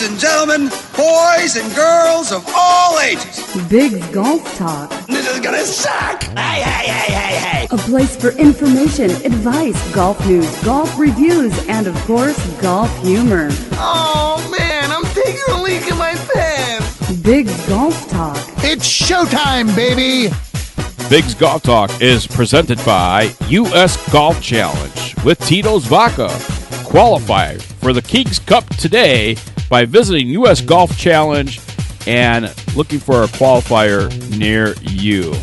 Ladies and gentlemen, boys and girls of all ages. Bigg's Golf Talk. This is gonna suck. Hey. A place for information, advice, golf news, golf reviews, and of course, golf humor. Oh man, I'm taking a leak in my pants. Bigg's Golf Talk. It's showtime, baby. Bigg's Golf Talk is presented by U.S. Golf Challenge with Tito's Vodka. Qualify for the Kings Cup today by visiting U.S. Golf Challenge and looking for a qualifier near you.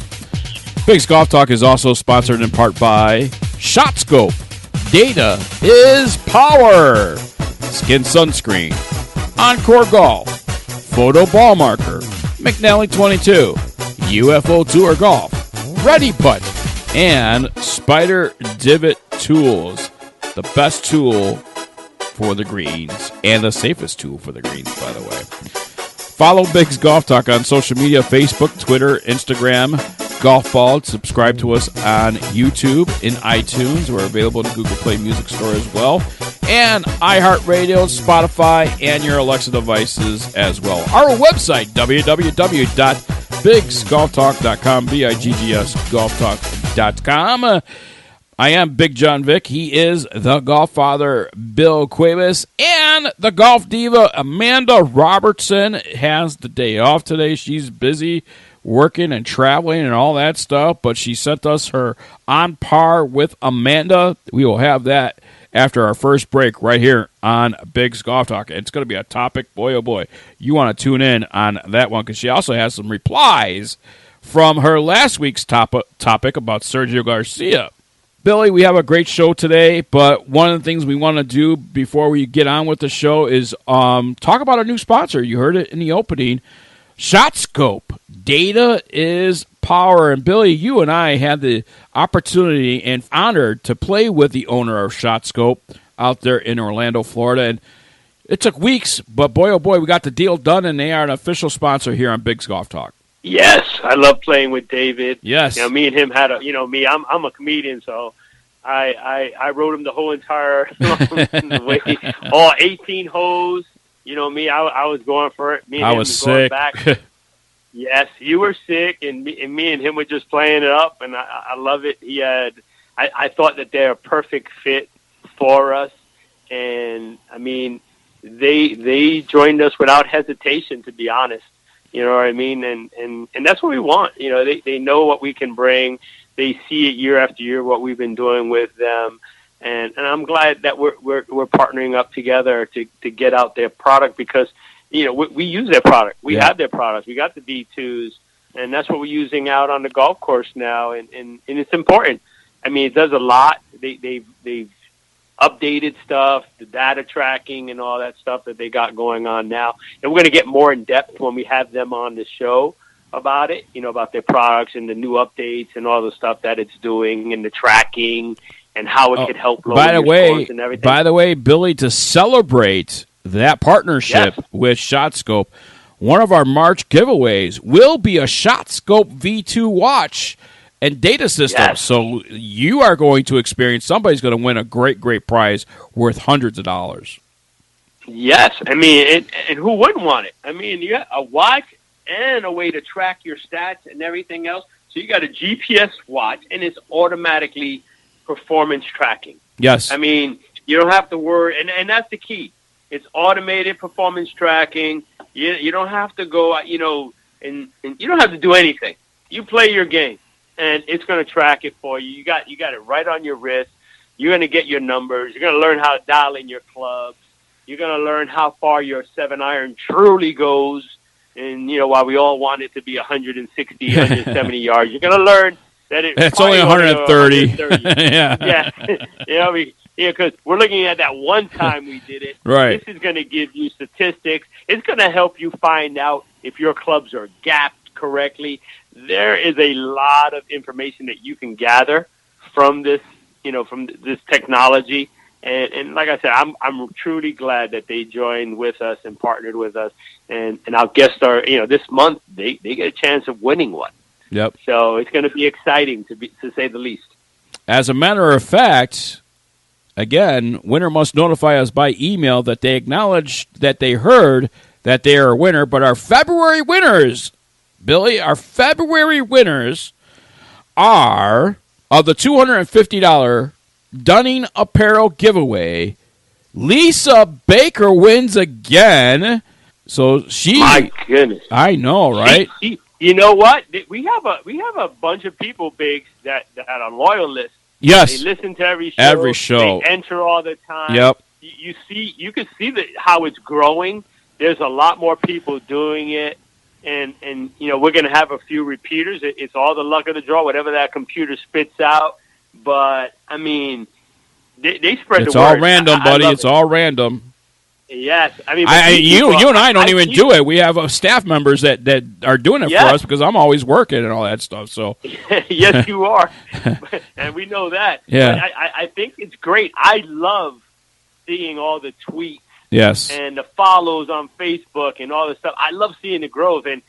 Bigg's Golf Talk is also sponsored in part by ShotScope. Data is power. Skin Sunscreen. Encore Golf. Photo Ball Marker. McNally 22. UFO Tour Golf. Ready Putt. And Spider Divot Tools. The best tool for the greens and the safest tool for the greens, by the way. Follow Bigg's Golf Talk on social media, Facebook, Twitter, Instagram, Golf Ball. Subscribe to us on YouTube and iTunes. We're available in the Google Play Music Store as well. And iHeartRadio, Spotify, and your Alexa devices as well. Our website, www.biggsgolftalk.com, BIGGS golftalk.com. I am Bigg Jon Vic. He is the golf father, Bill Cuebas, and the golf diva, Amanda Robertson, has the day off today. She's busy working and traveling and all that stuff, but she sent us her On Par with Amanda. We will have that after our first break right here on Bigg's Golf Talk. It's going to be a topic, boy, oh boy. You want to tune in on that one because she also has some replies from her last week's topic about Sergio Garcia. Billy, we have a great show today, but one of the things we want to do before we get on with the show is talk about our new sponsor. You heard it in the opening, ShotScope. Data is power. And Billy, you and I had the opportunity and honored to play with the owner of ShotScope out there in Orlando, Florida. And it took weeks, but boy, oh boy, we got the deal done, and they are an official sponsor here on Bigg's Golf Talk. Yes, I love playing with David. Yes. Me and him had I'm a comedian, so I wrote him the whole entire way, all 18 holes. I was going for it. Me and I him was going sick. Back. Yes, you were sick, and me and him were just playing it up, and I love it. I thought that they're a perfect fit for us, and they joined us without hesitation, to be honest. You know what I mean? And that's what we want. They know what we can bring. They see it year after year, what we've been doing with them. And I'm glad that we're partnering up together to get out their product because, we use their product. We have their products. We got the D2s, and that's what we're using out on the golf course now. And it's important. It does a lot. They've updated stuff, the data tracking and all that stuff that they got going on now. And we're going to get more in depth when we have them on the show about it, about their products and the new updates and all the stuff that it's doing and the tracking and how it could help lower your scores and everything. By the way, Billy, to celebrate that partnership with ShotScope, one of our March giveaways will be a ShotScope V2 watch and data system. Yes. So you are going to experience, somebody's going to win a great, great prize worth hundreds of dollars. Yes. And who wouldn't want it? You got a watch and a way to track your stats and everything else. So you got a GPS watch, and it's automatically performance tracking. Yes. You don't have to worry, and that's the key. It's automated performance tracking. You don't have to go, and you don't have to do anything. You play your game, and it's going to track it for you. You got it right on your wrist. You're going to get your numbers. You're going to learn how to dial in your clubs. You're going to learn how far your 7-iron truly goes. And, while we all want it to be 160, 170 yards, you're going to learn that it's only 130. Yeah. Because we're looking at that one time we did it. Right. This is going to give you statistics. It's going to help you find out if your clubs are gapped correctly. There is a lot of information that you can gather from this, from this technology. And like I said, I'm truly glad that they joined with us and partnered with us. And our guest star, this month they get a chance of winning one. Yep. So it's going to be exciting to say the least. As a matter of fact, again, winner must notify us by email that they acknowledge that they heard that they are a winner. But our February winners, Billy, our February winners are, of the $250 Dunning Apparel giveaway, Lisa Baker wins again. So she, my goodness, I know, right? You know what? We have a bunch of people, Biggs, that are loyalists. Yes, they listen to every show. Every show. They enter all the time. Yep. You can see how it's growing. There's a lot more people doing it, and we're going to have a few repeaters. It's all the luck of the draw, whatever that computer spits out. But I mean, they spread the word. It's all random, buddy. It's all random. Yes, I mean, you and I don't even do it. We have staff members that are doing it for us because I'm always working and all that stuff. So yes, you are, and we know that. Yeah, but I think it's great. I love seeing all the tweets, yes, and the follows on Facebook and all this stuff. I love seeing the growth, and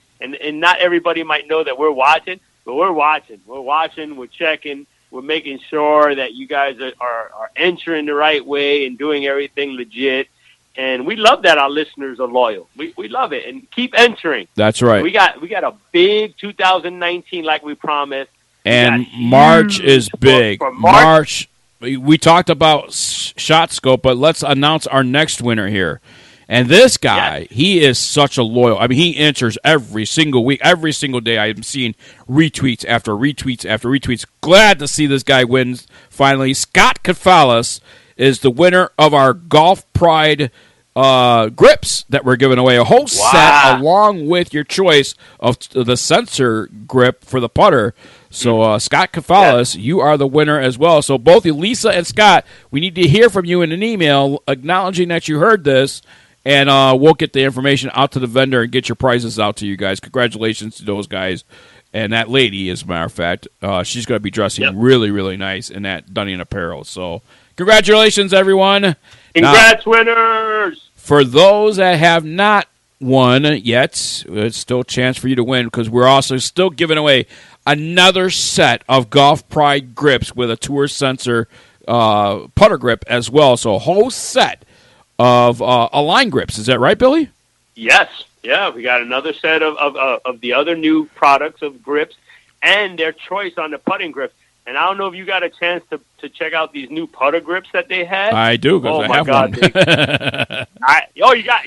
not everybody might know that we're watching, but we're watching. We're watching. We're checking. We're making sure that you guys are entering the right way and doing everything legit. And we love that our listeners are loyal. We love it, and keep entering. That's right. We got a big 2019, like we promised. And March is big. For March, we talked about Shot Scope, but let's announce our next winner here. And this guy, he is such a loyal. I mean, he enters every single week, every single day. I'm seeing retweets after retweets after retweets. Glad to see this guy wins finally. Scott Kafalis is the winner of our Golf Pride grips that we're giving away. A whole set along with your choice of the sensor grip for the putter. So, Scott Kafalis, you are the winner as well. So, both Lisa and Scott, we need to hear from you in an email acknowledging that you heard this, and we'll get the information out to the vendor and get your prizes out to you guys. Congratulations to those guys. And that lady, as a matter of fact, she's going to be dressing really, really nice in that Dunning apparel. So, congratulations, everyone. Congrats, winners. For those that have not won yet, it's still a chance for you to win because we're also still giving away another set of Golf Pride grips with a Tour Sensor putter grip as well. So a whole set of Align grips. Is that right, Billy? Yes. Yeah, we got another set of the other new products of grips and their choice on the putting grips. And I don't know if you got a chance to check out these new putter grips that they had. I do, because I have one. You got,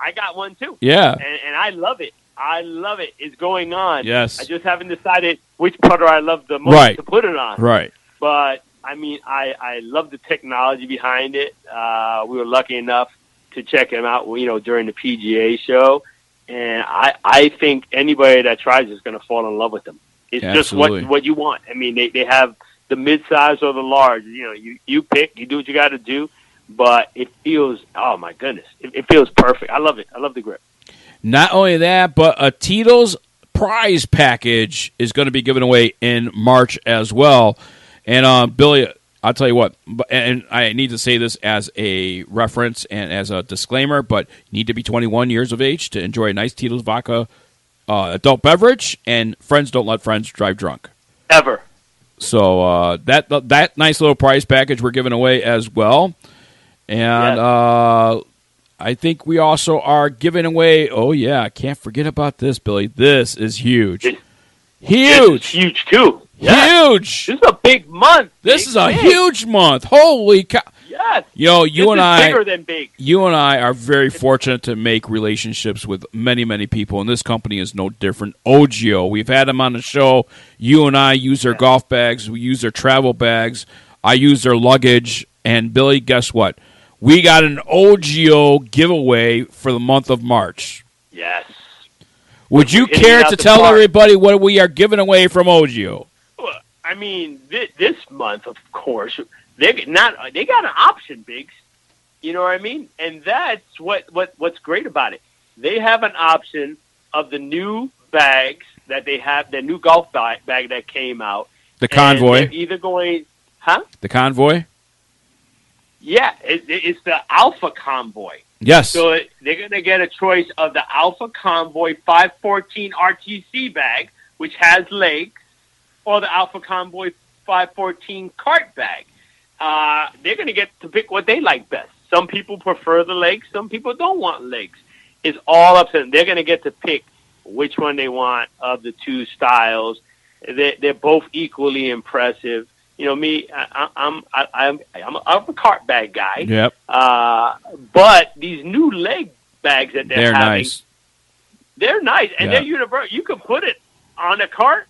I got one too. Yeah. And I love it. I love it. It's going on. Yes. I just haven't decided which putter I love the most to put it on. Right. But, I mean, I love the technology behind it. We were lucky enough to check them out, during the PGA show. And I think anybody that tries is going to fall in love with them. It's just what you want. I mean, they have the mid-size or the large. You pick, you do what you got to do, but it feels, oh my goodness, it feels perfect. I love it. I love the grip. Not only that, but a Tito's prize package is going to be given away in March as well. And Billy, I'll tell you what, and I need to say this as a reference and as a disclaimer, but you need to be 21 years of age to enjoy a nice Tito's vodka adult beverage, and friends don't let friends drive drunk. Ever. So that nice little prize package we're giving away as well. And I think we also are giving away, I can't forget about this, Billy. This is huge. Huge. It's huge, too. Yeah. Huge. This is a big month. This is a huge month. Holy cow. Yes. You and I, bigger than big. You and I are very fortunate to make relationships with many, many people, and this company is no different. Ogio, we've had them on the show. You and I use their golf bags. We use their travel bags. I use their luggage. And, Billy, guess what? We got an Ogio giveaway for the month of March. Yes. Would you care to tell everybody what we are giving away from Ogio? Well, I mean, this month, of course, they got an option, Biggs. You know what I mean? And that's what's great about it. They have an option of the new bags that they have, the new golf bag that came out. The Convoy. They're either going, The Convoy? Yeah, it's the Alpha Convoy. Yes. So they're going to get a choice of the Alpha Convoy 514 RTC bag, which has legs, or the Alpha Convoy 514 cart bag. they're going to get to pick what they like best. Some people prefer the legs. Some people don't want legs. It's all up to them. They're going to get to pick which one they want of the two styles. They're both equally impressive. You know, me, I'm a cart bag guy. Yep. But these new leg bags that they're having, nice. They're nice, and they're universal. You can put it on a cart,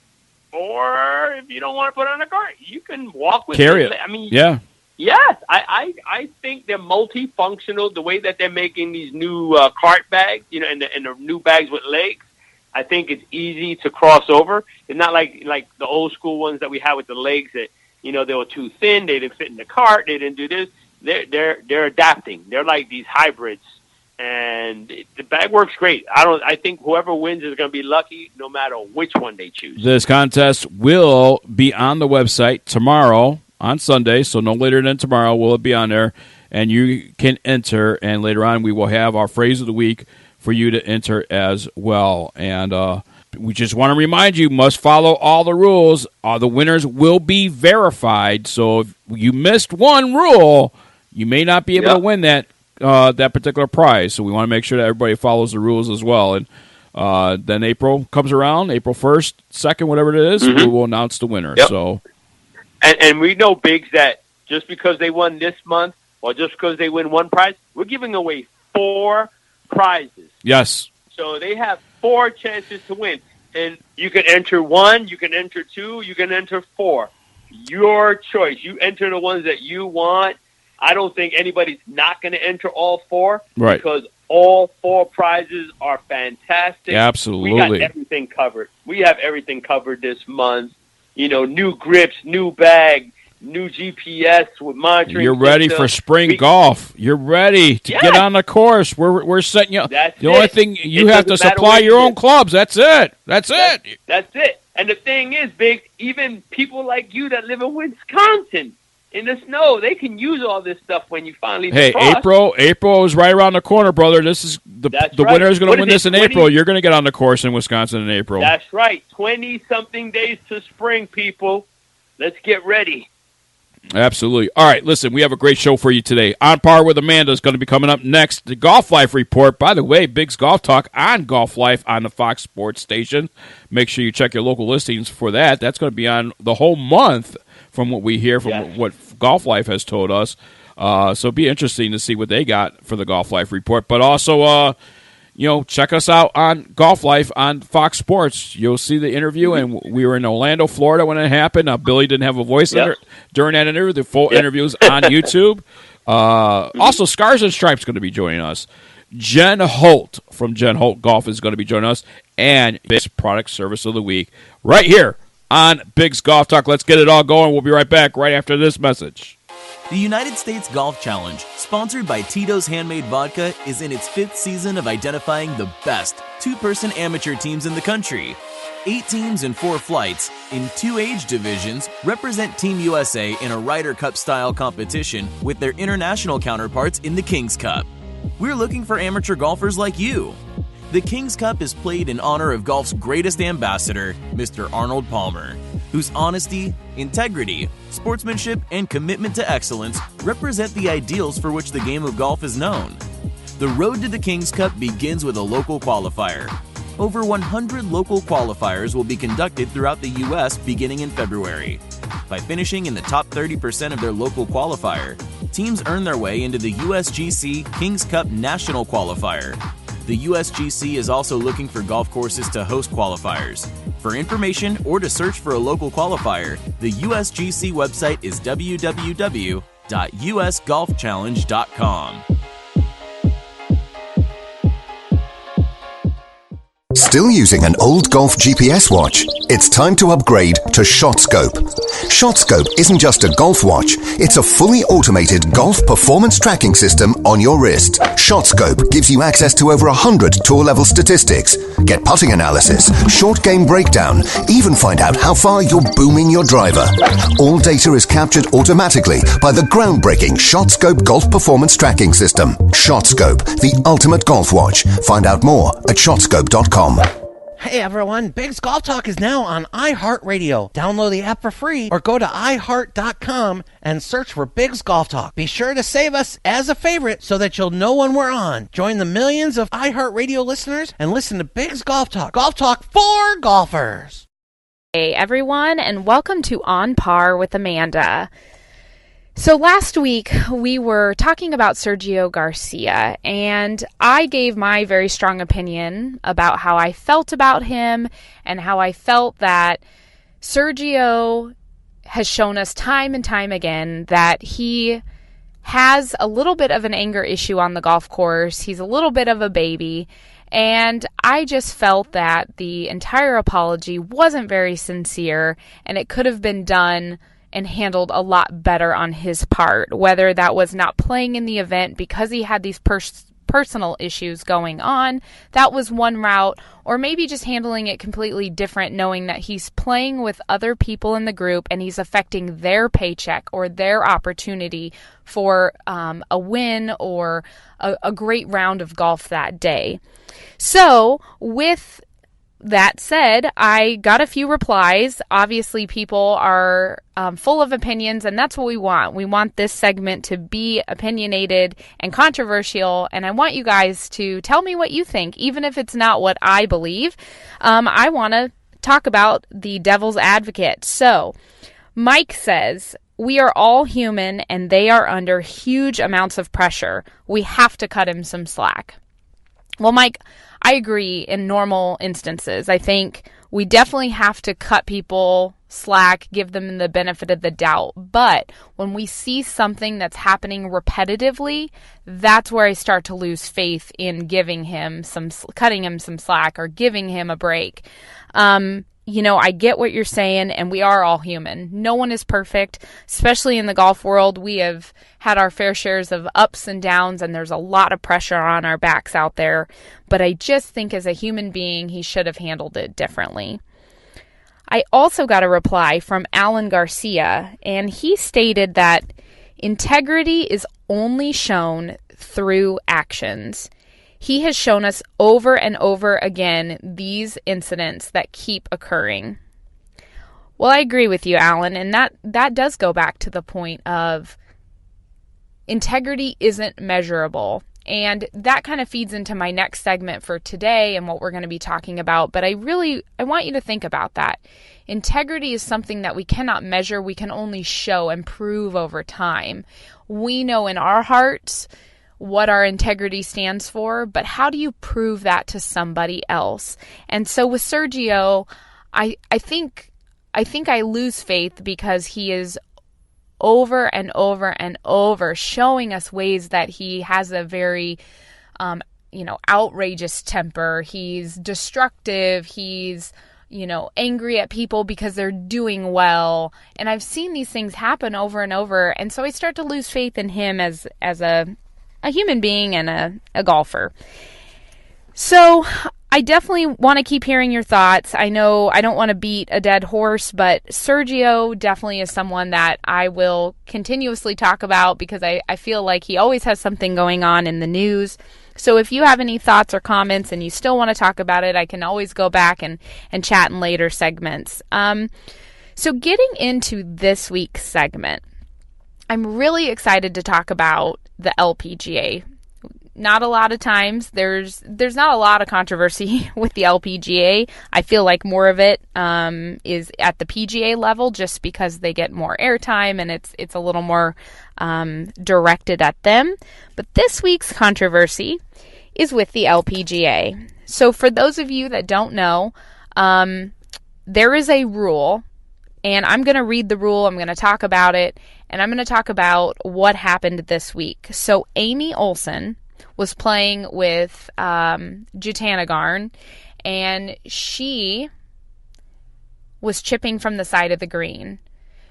or if you don't want to put it on a cart, you can walk with Carry it. I mean, yeah. Yes, I think they're multifunctional. The way that they're making these new cart bags, you know, and the new bags with legs, I think it's easy to cross over. It's not like the old school ones that we had with the legs that, you know, they were too thin, they didn't fit in the cart, they didn't do this. They're adapting. They're like these hybrids, and the bag works great. I think whoever wins is going to be lucky, no matter which one they choose. This contest will be on the website tomorrow on Sunday, so no later than tomorrow will it be on there, and you can enter. And later on, we will have our phrase of the week for you to enter as well. And we just want to remind you, must follow all the rules. The winners will be verified. So if you missed one rule, you may not be able to win that particular prize. So we want to make sure that everybody follows the rules as well. And then April comes around, April 1st, 2nd, whatever it is, we will announce the winner. Yep. So, and we know, Biggs, that just because they won this month or just because they win one prize, we're giving away 4 prizes. Yes. So they have 4 chances to win. And you can enter 1, you can enter 2, you can enter 4. Your choice. You enter the ones that you want. I don't think anybody's not going to enter all 4. Right. Because all 4 prizes are fantastic. Absolutely. We got everything covered. We have everything covered this month. You know, new grips, new bag, new GPS with monitoring. You're ready for spring golf. You're ready to get on the course. We're setting you up. The only thing you have to supply your own clubs. That's it. That's it. And the thing is, Big, even people like you that live in Wisconsin in the snow, they can use all this stuff when you finally defrost. April is right around the corner, brother. This is the winner is going to win this in April. You're going to get on the course in Wisconsin in April. That's right. 20-something days to spring, people. Let's get ready. Absolutely. All right, listen, we have a great show for you today. On Par with Amanda is going to be coming up next. The Golf Life Report. By the way, Bigg's Golf Talk on Golf Life on the Fox Sports station. Make sure you check your local listings for that. That's going to be on the whole month from what we hear, from what Golf Life has told us. So it'll be interesting to see what they got for the Golf Life Report. But also, check us out on Golf Life on Fox Sports. You'll see the interview, and we were in Orlando, Florida when it happened. Billy didn't have a voice during that interview. The full interview's on YouTube. Also, Scars and Stripes going to be joining us. Jenn Holt from Jenn Holt Golf is going to be joining us, and Bigg's Product Service of the Week right here on Bigg's Golf Talk. Let's get it all going. We'll be right back right after this message. The United States Golf Challenge, sponsored by Tito's Handmade Vodka, is in its 5th season of identifying the best 2-person amateur teams in the country. 8 teams and 4 flights in 2 age divisions represent Team USA in a Ryder Cup-style competition with their international counterparts in the King's Cup. We're looking for amateur golfers like you. The King's Cup is played in honor of golf's greatest ambassador, Mr. Arnold Palmer, whose honesty, integrity, sportsmanship, and commitment to excellence represent the ideals for which the game of golf is known. The road to the King's Cup begins with a local qualifier. Over 100 local qualifiers will be conducted throughout the U.S. beginning in February. By finishing in the top 30% of their local qualifier, teams earn their way into the USGC King's Cup National Qualifier. The USGC is also looking for golf courses to host qualifiers. For information or to search for a local qualifier, the USGC website is www.usgolfchallenge.com. Still using an old golf GPS watch? It's time to upgrade to ShotScope. ShotScope isn't just a golf watch, it's a fully automated golf performance tracking system on your wrist. ShotScope gives you access to over 100 tour-level statistics. Get putting analysis, short game breakdown, even find out how far you're booming your driver. All data is captured automatically by the groundbreaking ShotScope golf performance tracking system. ShotScope, the ultimate golf watch. Find out more at shotscope.com. Hey everyone, Bigg's Golf Talk is now on iHeartRadio. Download the app for free or go to iHeart.com and search for Bigg's Golf Talk. Be sure to save us as a favorite so that you'll know when we're on. Join the millions of iHeartRadio listeners and listen to Bigg's Golf Talk. Golf Talk for golfers. Hey everyone, and welcome to On Par with Amanda. So last week we were talking about Sergio Garcia, and I gave my very strong opinion about how I felt about him and how I felt that Sergio has shown us time and time again that he has a little bit of an anger issue on the golf course. He's a little bit of a baby, and I just felt that the entire apology wasn't very sincere, and it could have been done and handled a lot better on his part, whether that was not playing in the event because he had these personal issues going on. That was one route, or maybe just handling it completely different, knowing that he's playing with other people in the group and he's affecting their paycheck or their opportunity for a win or a great round of golf that day. So with that said, I got a few replies. Obviously, people are full of opinions, and that's what we want. We want this segment to be opinionated and controversial, and I want you guys to tell me what you think, even if it's not what I believe. I want to talk about the devil's advocate. So, Mike says, we are all human, and they are under huge amounts of pressure. We have to cut him some slack. Well, Mike, I agree in normal instances. I think we definitely have to cut people slack, give them the benefit of the doubt. But when we see something that's happening repetitively, that's where I start to lose faith in cutting him some slack or giving him a break. I get what you're saying, and we are all human. No one is perfect, especially in the golf world. We have had our fair shares of ups and downs, and there's a lot of pressure on our backs out there. But I just think as a human being, he should have handled it differently. I also got a reply from Alan Garcia, and he stated that integrity is only shown through actions. He has shown us over and over again these incidents that keep occurring. Well, I agree with you, Alan, and that does go back to the point of integrity isn't measurable. And that kind of feeds into my next segment for today and what we're going to be talking about. But I want you to think about that. Integrity is something that we cannot measure. We can only show and prove over time. We know in our hearts what our integrity stands for, but how do you prove that to somebody else? And so with Sergio, I think I lose faith because he is over and over and over showing us ways that he has a very outrageous temper. He's destructive. He's angry at people because they're doing well. And I've seen these things happen over and over, and so I start to lose faith in him as a human being and a golfer. So I definitely want to keep hearing your thoughts. I know I don't want to beat a dead horse, but Sergio definitely is someone that I will continuously talk about because I feel like he always has something going on in the news. So if you have any thoughts or comments and you still want to talk about it, I can always go back and chat in later segments. So getting into this week's segment, I'm really excited to talk about the LPGA. Not a lot of times. There's not a lot of controversy with the LPGA. I feel like more of it is at the PGA level just because they get more airtime and it's a little more directed at them. But this week's controversy is with the LPGA. So for those of you that don't know, there is a rule, and I'm going to read the rule. I'm going to talk about it, and I'm going to talk about what happened this week. So Amy Olsen was playing with Jutanagarn, and she was chipping from the side of the green.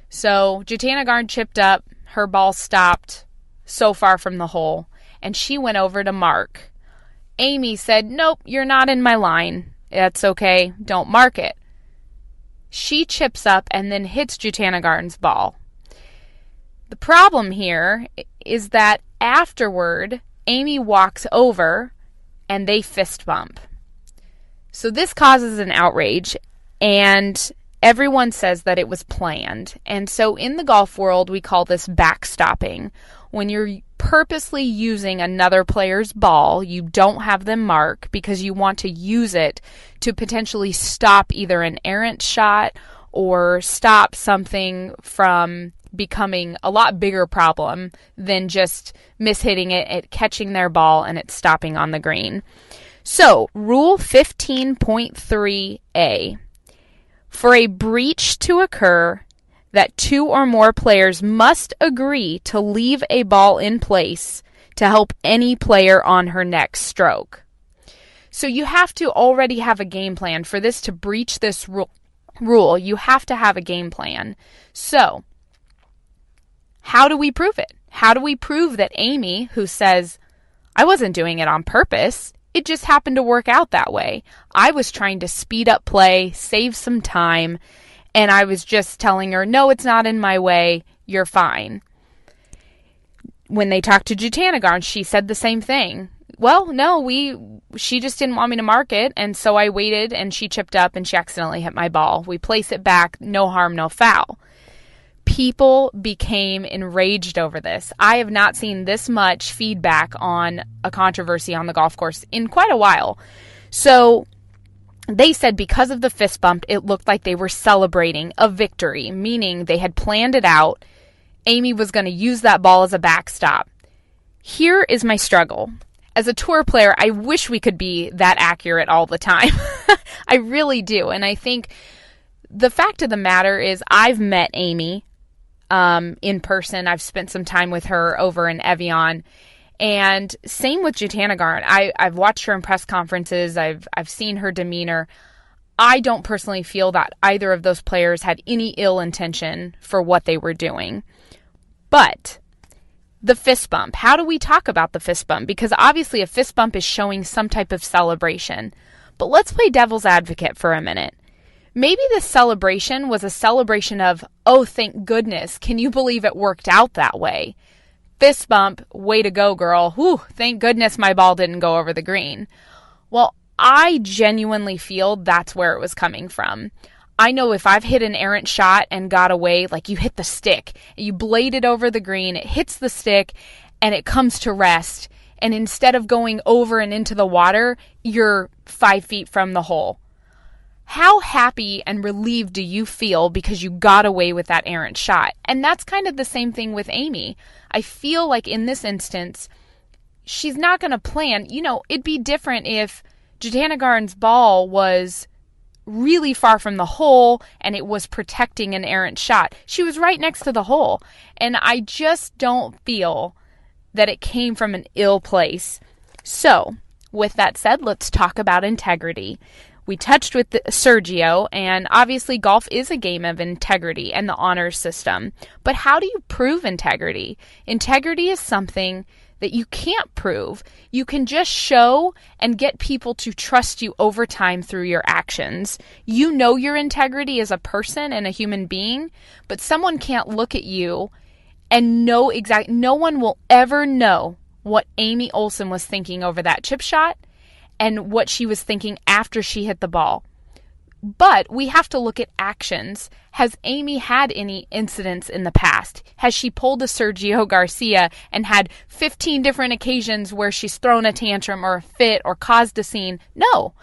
So Jutanagarn chipped up, her ball stopped so far from the hole, and she went over to mark. Amy said, "Nope, you're not in my line. That's okay, don't mark it." She chips up and then hits Jutanagarn's ball. The problem here is that afterward, Amy walks over and they fist bump. So this causes an outrage, and everyone says that it was planned. And so in the golf world, we call this backstopping. When you're purposely using another player's ball, you don't have them mark because you want to use it to potentially stop either an errant shot or stop something from becoming a lot bigger problem than just mishitting it, catching their ball, and it stopping on the green. So, Rule 15.3a. For a breach to occur, that 2 or more players must agree to leave a ball in place to help any player on her next stroke. So you have to already have a game plan for this to breach this rule. You have to have a game plan. So, how do we prove it? How do we prove that Amy, who says, I wasn't doing it on purpose, it just happened to work out that way. I was trying to speed up play, save some time, and I was just telling her, no, it's not in my way, you're fine. When they talked to Jutanagarn, she said the same thing. Well, no, she just didn't want me to mark it, and so I waited, and she chipped up, and she accidentally hit my ball. We place it back, no harm, no foul. People became enraged over this. I have not seen this much feedback on a controversy on the golf course in quite a while. So they said because of the fist bump, it looked like they were celebrating a victory, meaning they had planned it out. Amy was going to use that ball as a backstop. Here is my struggle. As a tour player, I wish we could be that accurate all the time. I really do. And I think the fact of the matter is I've met Amy in person. I've spent some time with her over in Evian. And same with Jutanagarn. I've watched her in press conferences. I've seen her demeanor. I don't personally feel that either of those players had any ill intention for what they were doing. But the fist bump. How do we talk about the fist bump? Because obviously a fist bump is showing some type of celebration. But let's play devil's advocate for a minute. Maybe this celebration was a celebration of, oh, thank goodness, can you believe it worked out that way? Fist bump, way to go, girl. Whew, thank goodness my ball didn't go over the green. Well, I genuinely feel that's where it was coming from. I know if I've hit an errant shot and got away, like you hit the stick, you blade it over the green, it hits the stick, and it comes to rest, and instead of going over and into the water, you're 5 feet from the hole. How happy and relieved do you feel because you got away with that errant shot? And that's kind of the same thing with Amy. I feel like in this instance, she's not going to plan. You know, it'd be different if Jutanagarn's ball was really far from the hole and it was protecting an errant shot. She was right next to the hole. And I just don't feel that it came from an ill place. So, with that said, let's talk about integrity. We touched with Sergio, and obviously golf is a game of integrity and the honors system. But how do you prove integrity? Integrity is something that you can't prove. You can just show and get people to trust you over time through your actions. You know your integrity as a person and a human being, but someone can't look at you and know no one will ever know what Amy Olsen was thinking over that chip shot and what she was thinking after she hit the ball. But we have to look at actions. Has Amy had any incidents in the past? Has she pulled a Sergio Garcia and had 15 different occasions where she's thrown a tantrum or a fit or caused a scene? No.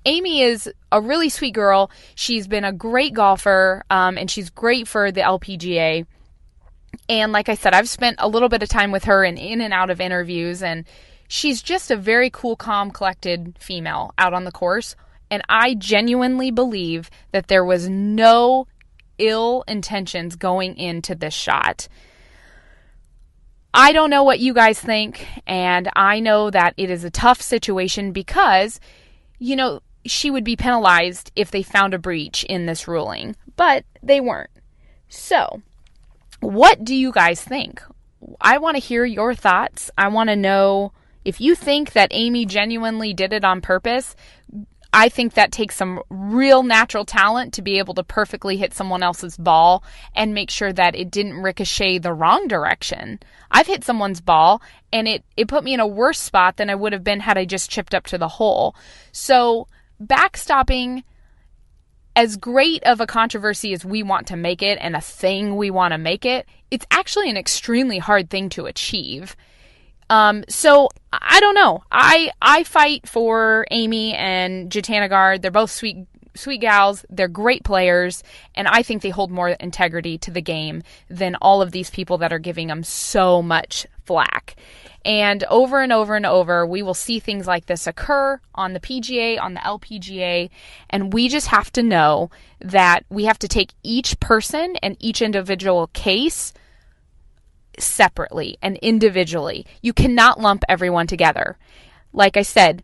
Amy is a really sweet girl. She's been a great golfer, and she's great for the LPGA. And like I said, I've spent a little bit of time with her and in and out of interviews, and she's just a very cool, calm, collected female out on the course. And I genuinely believe that there was no ill intentions going into this shot. I don't know what you guys think, and I know that it is a tough situation because, you know, she would be penalized if they found a breach in this ruling, but they weren't. So, what do you guys think? I want to hear your thoughts. I want to know if you think that Amy genuinely did it on purpose. I think that takes some real natural talent to be able to perfectly hit someone else's ball and make sure that it didn't ricochet the wrong direction. I've hit someone's ball and it put me in a worse spot than I would have been had I just chipped up to the hole. So backstopping, as great of a controversy as we want to make it and a thing we want to make it, it's actually an extremely hard thing to achieve. So I don't know. I fight for Amy and Jitanagar. They're both sweet gals. They're great players, and I think they hold more integrity to the game than all of these people that are giving them so much flack. And over and over and over, we will see things like this occur on the PGA, on the LPGA, and we just have to know that we have to take each person and each individual case separately and individually. You cannot lump everyone together. Like I said,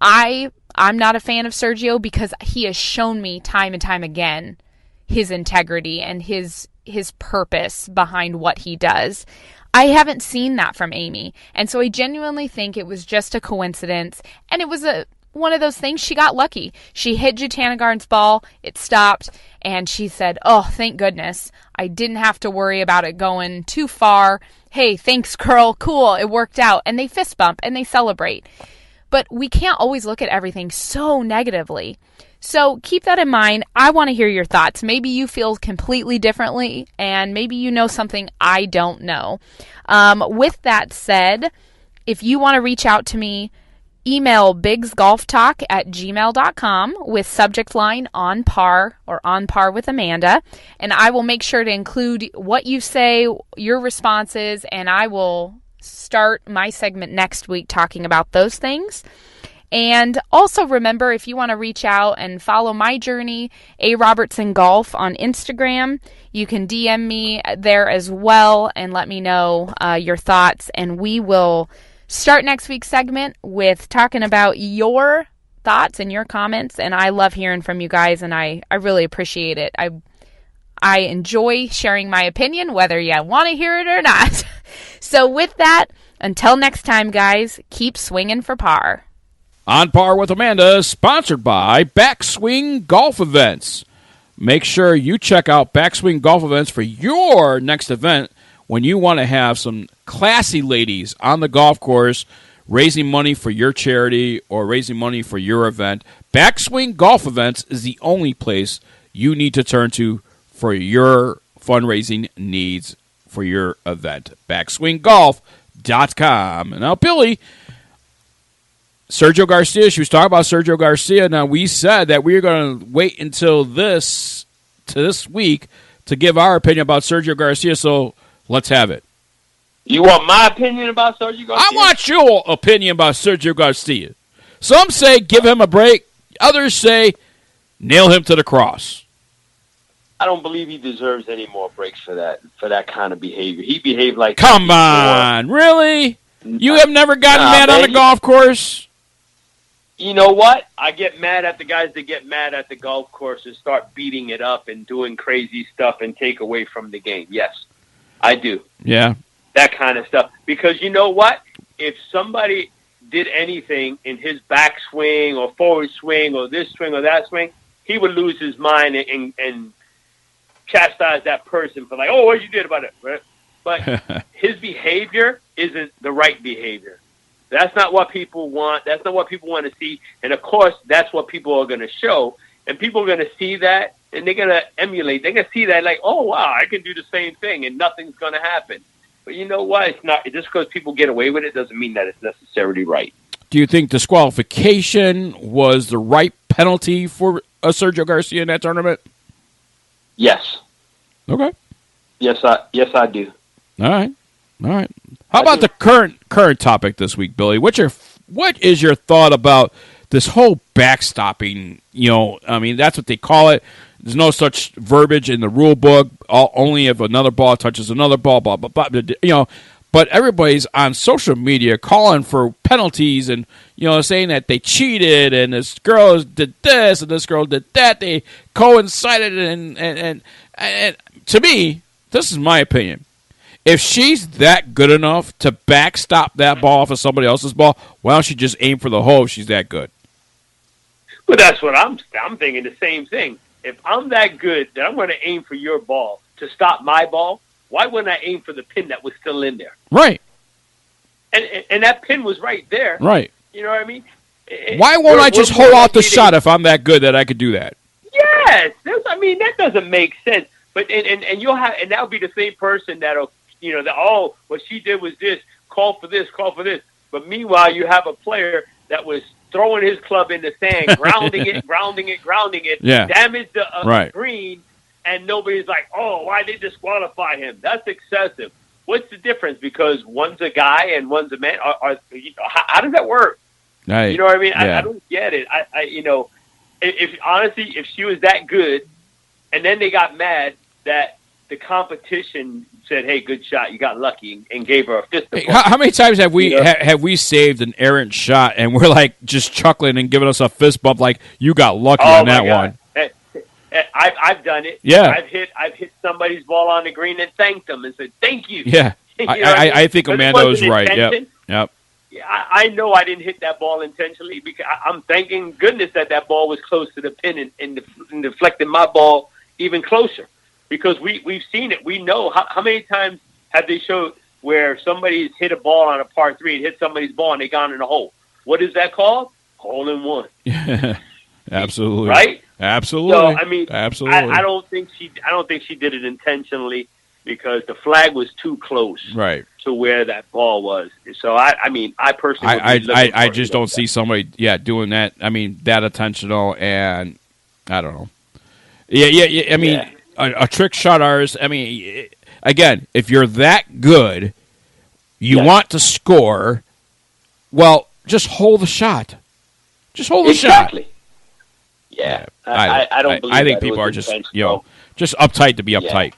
I'm not a fan of Sergio because he has shown me time and time again his integrity and his purpose behind what he does. I haven't seen that from Amy. And so I genuinely think it was just a coincidence. And it was one of those things. She got lucky. She hit Jitanagarn's ball. It stopped. And she said, oh, thank goodness. I didn't have to worry about it going too far. Hey, thanks, girl. Cool. It worked out. And they fist bump and they celebrate. But we can't always look at everything so negatively. So keep that in mind. I want to hear your thoughts. Maybe you feel completely differently, and maybe you know something I don't know. With that said, if you want to reach out to me, email biggsgolftalk@gmail.com with subject line on par or on par with Amanda, and I will make sure to include what you say, your responses, and I will start my segment next week talking about those things. And also remember, if you want to reach out and follow my journey, A. Robertson Golf on Instagram, you can DM me there as well and let me know your thoughts. And we will start next week's segment with talking about your thoughts and your comments. And I love hearing from you guys, and I really appreciate it. I enjoy sharing my opinion, whether you want to hear it or not. So with that, until next time, guys, keep swinging for par. On Par with Amanda is sponsored by Backswing Golf Events. Make sure you check out Backswing Golf Events for your next event when you want to have some classy ladies on the golf course raising money for your charity or raising money for your event. Backswing Golf Events is the only place you need to turn to for your fundraising needs for your event. Backswinggolf.com. Now, Billy, Sergio Garcia, she was talking about Sergio Garcia. Now, we said that we were going to wait until this week to give our opinion about Sergio Garcia, so let's have it. You want my opinion about Sergio Garcia? I want your opinion about Sergio Garcia. Some say give him a break. Others say nail him to the cross. I don't believe he deserves any more breaks for that kind of behavior. He behaved like... Come on, really? You have never gotten mad on the golf course? You know what? I get mad at the guys that get mad at the golf course and start beating it up and doing crazy stuff and take away from the game. Yes, I do. Yeah. That kind of stuff. Because you know what? If somebody did anything in his backswing or forward swing or this swing or that swing, he would lose his mind and chastise that person for like, oh, what you did about it? Right? But his behavior isn't the right behavior. That's not what people want. That's not what people want to see. And, of course, that's what people are going to show. And people are going to see that, and they're going to emulate. They're going to see that like, oh, wow, I can do the same thing, and nothing's going to happen. But you know what? It's not. Just because people get away with it doesn't mean that it's necessarily right. Do you think disqualification was the right penalty for Sergio Garcia in that tournament? Yes. Okay. Yes, I do. All right. How about the current topic this week, Billy? What is your thought about this whole backstopping? You know, I mean, that's what they call it. There's no such verbiage in the rule book. Only if another ball touches another ball, blah, blah, blah. You know, but everybody's on social media calling for penalties and, you know, saying that they cheated and this girl did this and this girl did that. They coincided and to me, this is my opinion. If she's that good enough to backstop that ball for somebody else's ball, why don't she just aim for the hole if she's that good? Well, that's what I'm thinking, the same thing. If I'm that good that I'm going to aim for your ball to stop my ball, why wouldn't I aim for the pin that was still in there? Right. And that pin was right there. Right. You know what I mean? Why won't I just hold out the shot if I'm that good that I could do that? Yes, that doesn't make sense. But and you'll have, and that'll be the same person that'll, what she did was this, call for this. But meanwhile, you have a player that was throwing his club in the sand, grounding it, damaged the green, and nobody's like, oh, why did they disqualify him? That's excessive. What's the difference? Because one's a guy and one's a man. How does that work? Right. You know what I mean? Yeah. I don't get it. If she was that good, and then they got mad that the competition said, "Hey, good shot, you got lucky," and gave her a fist bump. How many times have we have we saved an errant shot and we're like just chuckling and giving us a fist bump like you got lucky on that one? I've done it. Yeah, I've hit somebody's ball on the green and thanked them and said thank you. Yeah, I think Amanda was right. Yep. I know I didn't hit that ball intentionally because I'm thanking goodness that ball was close to the pin and deflected my ball even closer, because we've seen it. We know how many times have they showed where somebody's hit a ball on a par 3 and hit somebody's ball and they gone in a hole. What is that called? Hole in one. Yeah, absolutely. Right? Absolutely. So I mean, absolutely. I don't think she did it intentionally because the flag was too close. Right. To where that ball was. So I personally I just don't see somebody doing that. I mean, that intentional, and I don't know. Yeah. I mean, a trick shot artist. I mean, again, if you're that good, you want to score. Well, just hold the shot. Just hold the shot. Yeah, I don't believe. I think people are just just uptight to be uptight.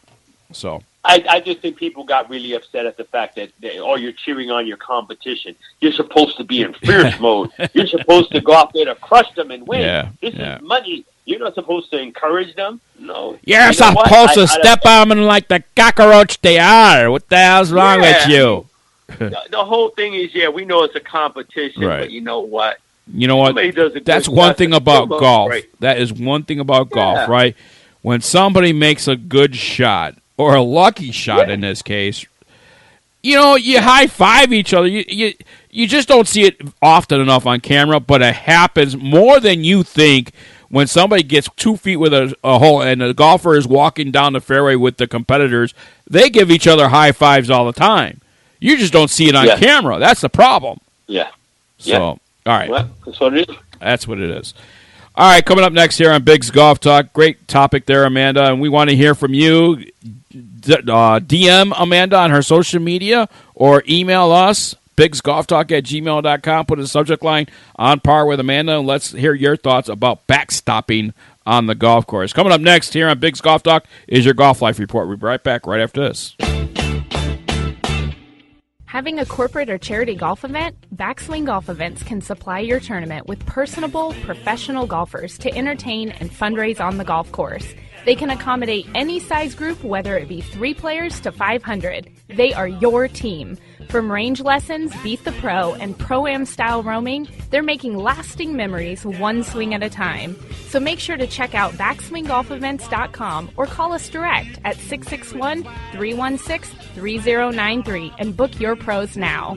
So. I just think people got really upset at the fact that you're cheering on your competition. You're supposed to be in fierce mode. You're supposed to go out there to crush them and win. This is money. You're not supposed to encourage them. No. You're supposed to step on them like the cockroach they are. What the hell's wrong with you? The whole thing is, we know it's a competition, but you know what? That's one thing about golf. Right. That is one thing about golf, right? When somebody makes a good shot, or a lucky shot in this case, you high-five each other. You just don't see it often enough on camera, but it happens more than you think when somebody gets 2 feet with a hole and the golfer is walking down the fairway with the competitors. They give each other high-fives all the time. You just don't see it on camera. That's the problem. Yeah. So, all right. Well, that's what it is. That's what it is. All right, coming up next here on Bigg's Golf Talk. Great topic there, Amanda, and we want to hear from you. DM Amanda on her social media or email us, biggsgolftalk@gmail.com. Put in the subject line, On Par with Amanda, and let's hear your thoughts about backstopping on the golf course. Coming up next here on Bigg's Golf Talk is your Golf Life Report. We'll be right back right after this. Having a corporate or charity golf event? Backswing Golf Events can supply your tournament with personable, professional golfers to entertain and fundraise on the golf course. They can accommodate any size group, whether it be 3 players to 500. They are your team. From range lessons, Beat the Pro, and Pro-Am style roaming, they're making lasting memories one swing at a time. So make sure to check out backswinggolfevents.com or call us direct at 661-316-3093 and book your pros now.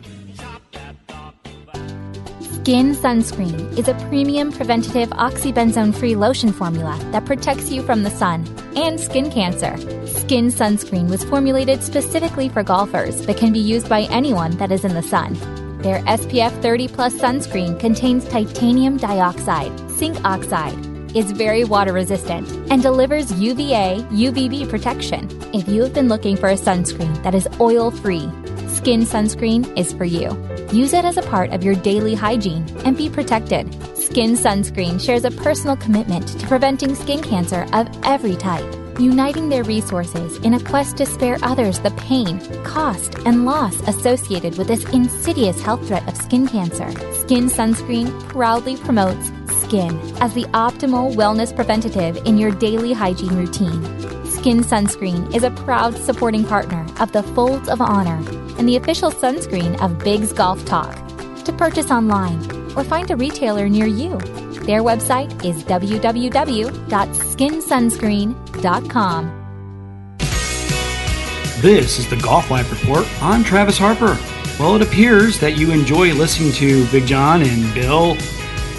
Skin Sunscreen is a premium preventative oxybenzone-free lotion formula that protects you from the sun and skin cancer. Skin Sunscreen was formulated specifically for golfers but can be used by anyone that is in the sun. Their SPF 30+ sunscreen contains titanium dioxide, zinc oxide, is very water resistant, and delivers UVA, UVB protection. If you have been looking for a sunscreen that is oil-free, Skin Sunscreen is for you. Use it as a part of your daily hygiene and be protected. Skin Sunscreen shares a personal commitment to preventing skin cancer of every type, uniting their resources in a quest to spare others the pain, cost, and loss associated with this insidious health threat of skin cancer. Skin Sunscreen proudly promotes skin as the optimal wellness preventative in your daily hygiene routine. Skin Sunscreen is a proud supporting partner of the Folds of Honor and the official sunscreen of Bigg's Golf Talk. To purchase online or find a retailer near you, their website is www.skinsunscreen.com. This is the Golf Life Report. I'm Travis Harper. Well, it appears that you enjoy listening to Bigg Jon and Bill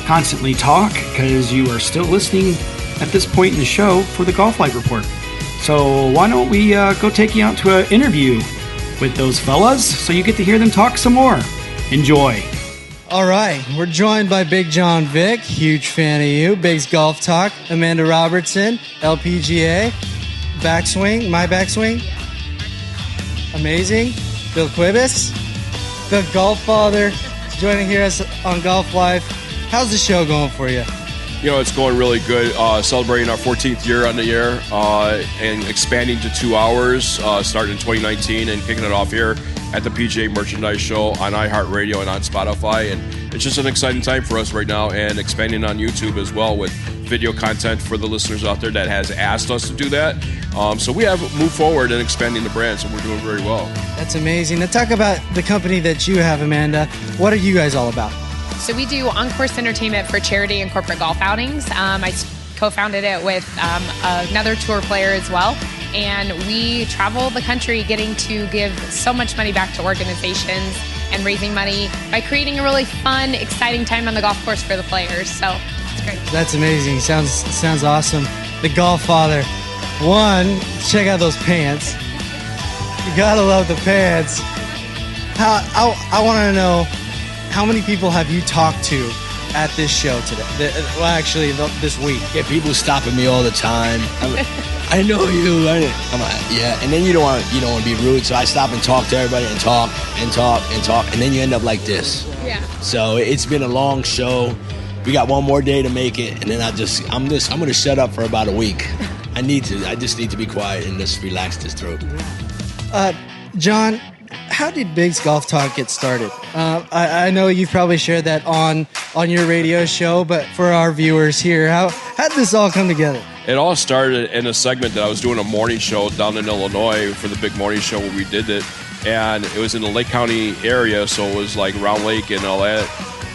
constantly talk because you are still listening at this point in the show for the Golf Life Report. So why don't we go take you out to an interview with those fellas so you get to hear them talk some more. Enjoy. All right, we're joined by Bigg Jon Vic, huge fan of you, Bigg's Golf Talk, Amanda Robertson, LPGA, Backswing, My Backswing, amazing, Bill Cuebas, the Golf Father, joining here on Golf Life. How's the show going for you? You know, it's going really good. Celebrating our 14th year on the air and expanding to 2 hours, starting in 2019 and kicking it off here at the PGA Merchandise Show on iHeartRadio and on Spotify. And it's just an exciting time for us right now, and expanding on YouTube as well with video content for the listeners out there that has asked us to do that. So we have moved forward in expanding the brand, so we're doing very well. That's amazing. Now talk about the company that you have, Amanda. What are you guys all about? So we do on-course entertainment for charity and corporate golf outings. I co-founded it with another tour player as well. And we travel the country getting to give so much money back to organizations and raising money by creating a really fun, exciting time on the golf course for the players. So it's great. That's amazing. Sounds awesome. The Golf Father. One, check out those pants. You gotta love the pants. I want to know, how many people have you talked to at this show today? Well, actually, this week. Yeah, people stopping me all the time. I know you. I'm like, yeah. And then you don't want to be rude, so I stop and talk to everybody and talk, and then you end up like this. Yeah. So it's been a long show. We got one more day to make it, and then I'm going to shut up for about a week. I just need to be quiet and just relax this throat. John, how did Bigg's Golf Talk get started? I know you've probably shared that on your radio show, but for our viewers here, how did this all come together? It all started in a segment that I was doing a morning show down in Illinois for the big morning show where we did it. And it was in the Lake County area, so it was like Round Lake and all that.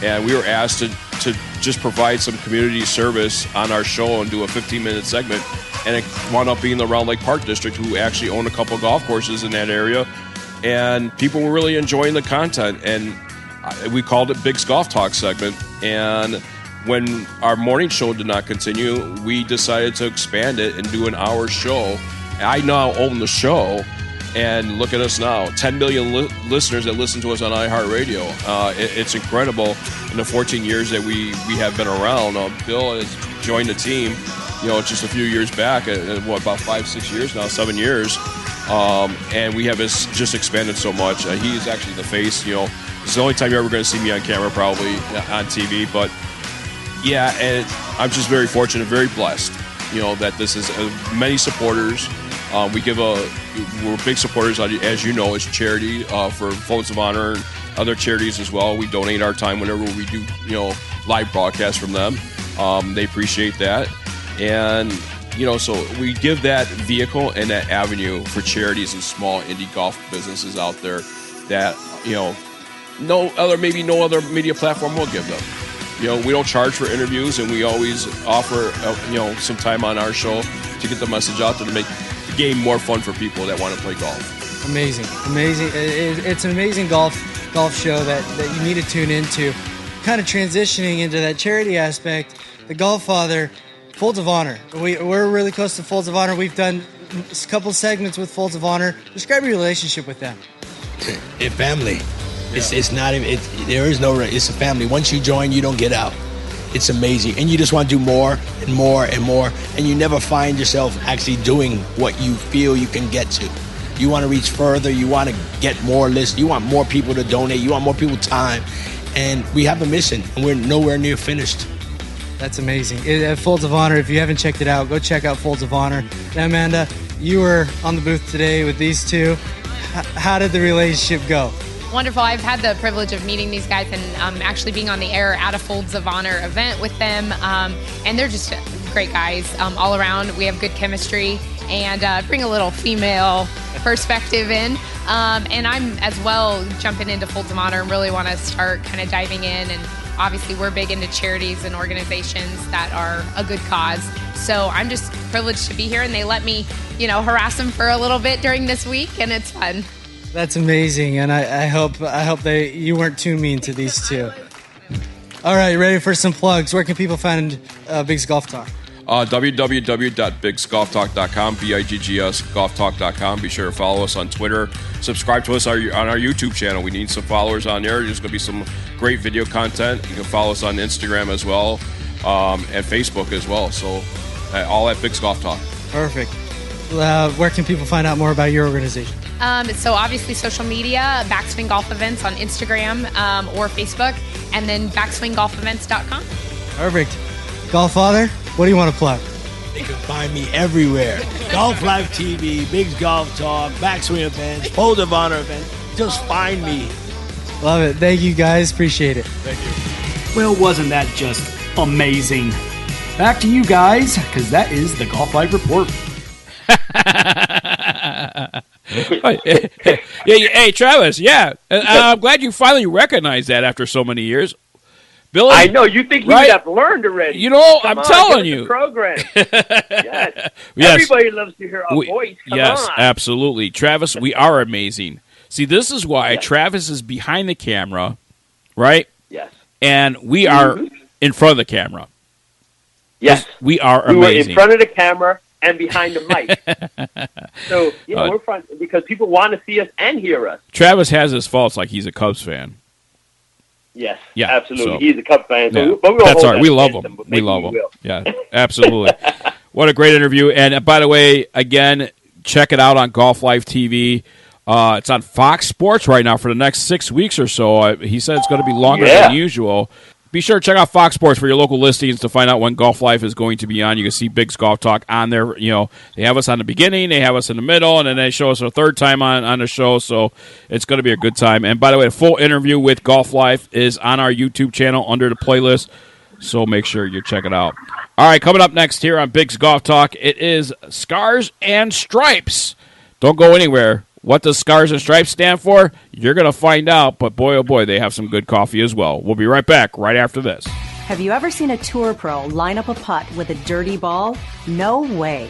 And we were asked to just provide some community service on our show and do a 15-minute segment. And it wound up being the Round Lake Park District, who actually own a couple golf courses in that area. And people were really enjoying the content. And we called it Bigg's Golf Talk segment. And when our morning show did not continue, we decided to expand it and do an hour show. I now own the show, and look at us now, 10 million listeners that listen to us on iHeartRadio. It's incredible in the 14 years that we have been around. Bill has joined the team, just a few years back, about 5-6 years now, 7 years. And we have just expanded so much. He's actually the face, It's the only time you're ever going to see me on camera, probably on TV, but yeah, and I'm just very fortunate, very blessed, that this is many supporters. We're big supporters, as you know, as charity for Folds of Honor and other charities as well. We donate our time whenever we do, live broadcasts from them. They appreciate that, and so we give that vehicle and that avenue for charities and small indie golf businesses out there that no other media platform will give them. We don't charge for interviews, and we always offer, some time on our show to get the message out there to make the game more fun for people that want to play golf. Amazing. It's an amazing golf show that you need to tune into. Kind of transitioning into that charity aspect, the Golf Father, Folds of Honor. We're really close to Folds of Honor. We've done a couple segments with Folds of Honor. Describe your relationship with them. A family. It's not even. There is no. It's a family. Once you join, you don't get out. It's amazing, and you just want to do more and more and more, and you never find yourself actually doing what you feel you can get to. You want to reach further. You want to get more lists. You want more people to donate. You want more people time, and we have a mission, and we're nowhere near finished. That's amazing. At Folds of Honor, if you haven't checked it out, go check out Folds of Honor. Now, Amanda, you were on the booth today with these two. How did the relationship go? Wonderful. I've had the privilege of meeting these guys and actually being on the air at a Folds of Honor event with them. And they're just great guys all around. We have good chemistry and bring a little female perspective in. And I'm as well jumping into Folds of Honor and really want to start kind of diving in. And obviously we're big into charities and organizations that are a good cause. So I'm just privileged to be here, and they let me, harass them for a little bit during this week, and it's fun. That's amazing, and I hope you weren't too mean to these two. All right, ready for some plugs? Where can people find Bigg's Golf Talk? www.biggsgolftalk.com, BiGGs golftalk.com. Be sure to follow us on Twitter. Subscribe to us on our YouTube channel. We need some followers on there. There's going to be some great video content. You can follow us on Instagram as well, and Facebook as well. So all at Bigg's Golf Talk. Perfect. Where can people find out more about your organization? So obviously social media, Backswing Golf Events on Instagram or Facebook, and then backswinggolfevents.com. Perfect. Golf Father, what do you want to plug? They can find me everywhere. Golf Live TV, Bigg's Golf Talk, Backswing Events, Hold of Honor events. Just find me. Love it. Thank you, guys. Appreciate it. Thank you. Well, wasn't that just amazing? Back to you guys, because that is the Golf Live Report. Hey, Travis, I'm glad you finally recognized that after so many years. Billy, I know. You think you would have learned already. You know, Come I'm on, telling give us you. a program. Yes. Yes. Everybody loves to hear our voice. Come yes, on. absolutely. Travis, we are amazing. See, this is why Travis is behind the camera, right? Yes. And we are in front of the camera. Yes. We are We were amazing. in front of the camera and behind the mic. So, we're front because people want to see us and hear us. Travis has his faults like he's a Cubs fan. Yes, Yeah, absolutely. so- He's a Cub fan, so Yeah. but we That's hold all right. that We love against him. but We maybe love him. will. Yeah, absolutely. What a great interview. And by the way, again, check it out on Golf Live TV. It's on Fox Sports right now for the next 6 weeks or so. He said it's going to be longer than usual. Be sure to check out Fox Sports for your local listings to find out when Golf Life is going to be on. You can see Bigg's Golf Talk on there. You know, they have us on the beginning, they have us in the middle, and then they show us a third time on the show. So it's going to be a good time. And by the way, the full interview with Golf Life is on our YouTube channel under the playlist. So make sure you check it out. All right, coming up next here on Bigg's Golf Talk, it is Scars and Stripes. Don't go anywhere. What does Scars and Stripes stand for? You're going to find out, but boy, oh boy, they have some good coffee as well. We'll be right back right after this. Have you ever seen a tour pro line up a putt with a dirty ball? No way.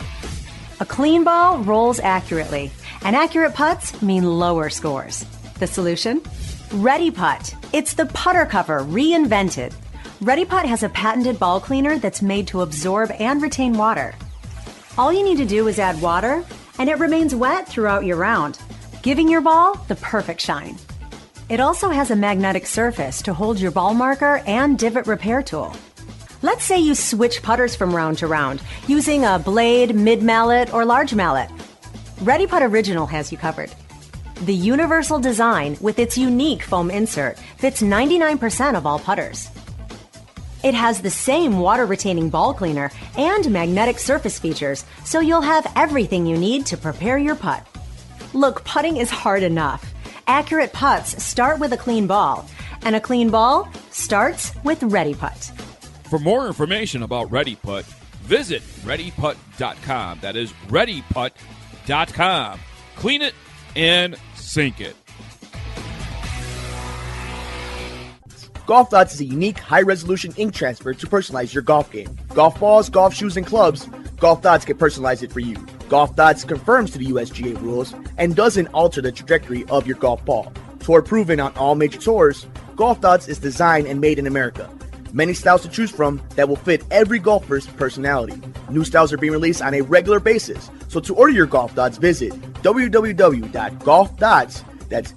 A clean ball rolls accurately, and accurate putts mean lower scores. The solution? Ready Putt. It's the putter cover reinvented. Ready Putt has a patented ball cleaner that's made to absorb and retain water. All you need to do is add water, and it remains wet throughout your round, giving your ball the perfect shine. It also has a magnetic surface to hold your ball marker and divot repair tool. Let's say you switch putters from round to round using a blade, mid-mallet, or large mallet. Ready Putt Original has you covered. The universal design with its unique foam insert fits 99% of all putters. It has the same water-retaining ball cleaner and magnetic surface features, so you'll have everything you need to prepare your putt. Look, putting is hard enough. Accurate putts start with a clean ball, and a clean ball starts with Ready Putt. For more information about Ready Putt, visit ReadyPutt.com. That is ReadyPutt.com. Clean it and sink it. Golf Dots is a unique, high-resolution ink transfer to personalize your golf game. Golf balls, golf shoes, and clubs, Golf Dots can personalize it for you. Golf Dots conforms to the USGA rules and doesn't alter the trajectory of your golf ball. Tour proven on all major tours, Golf Dots is designed and made in America. Many styles to choose from that will fit every golfer's personality. New styles are being released on a regular basis, so to order your Golf Dots, visit www.golfdots, that's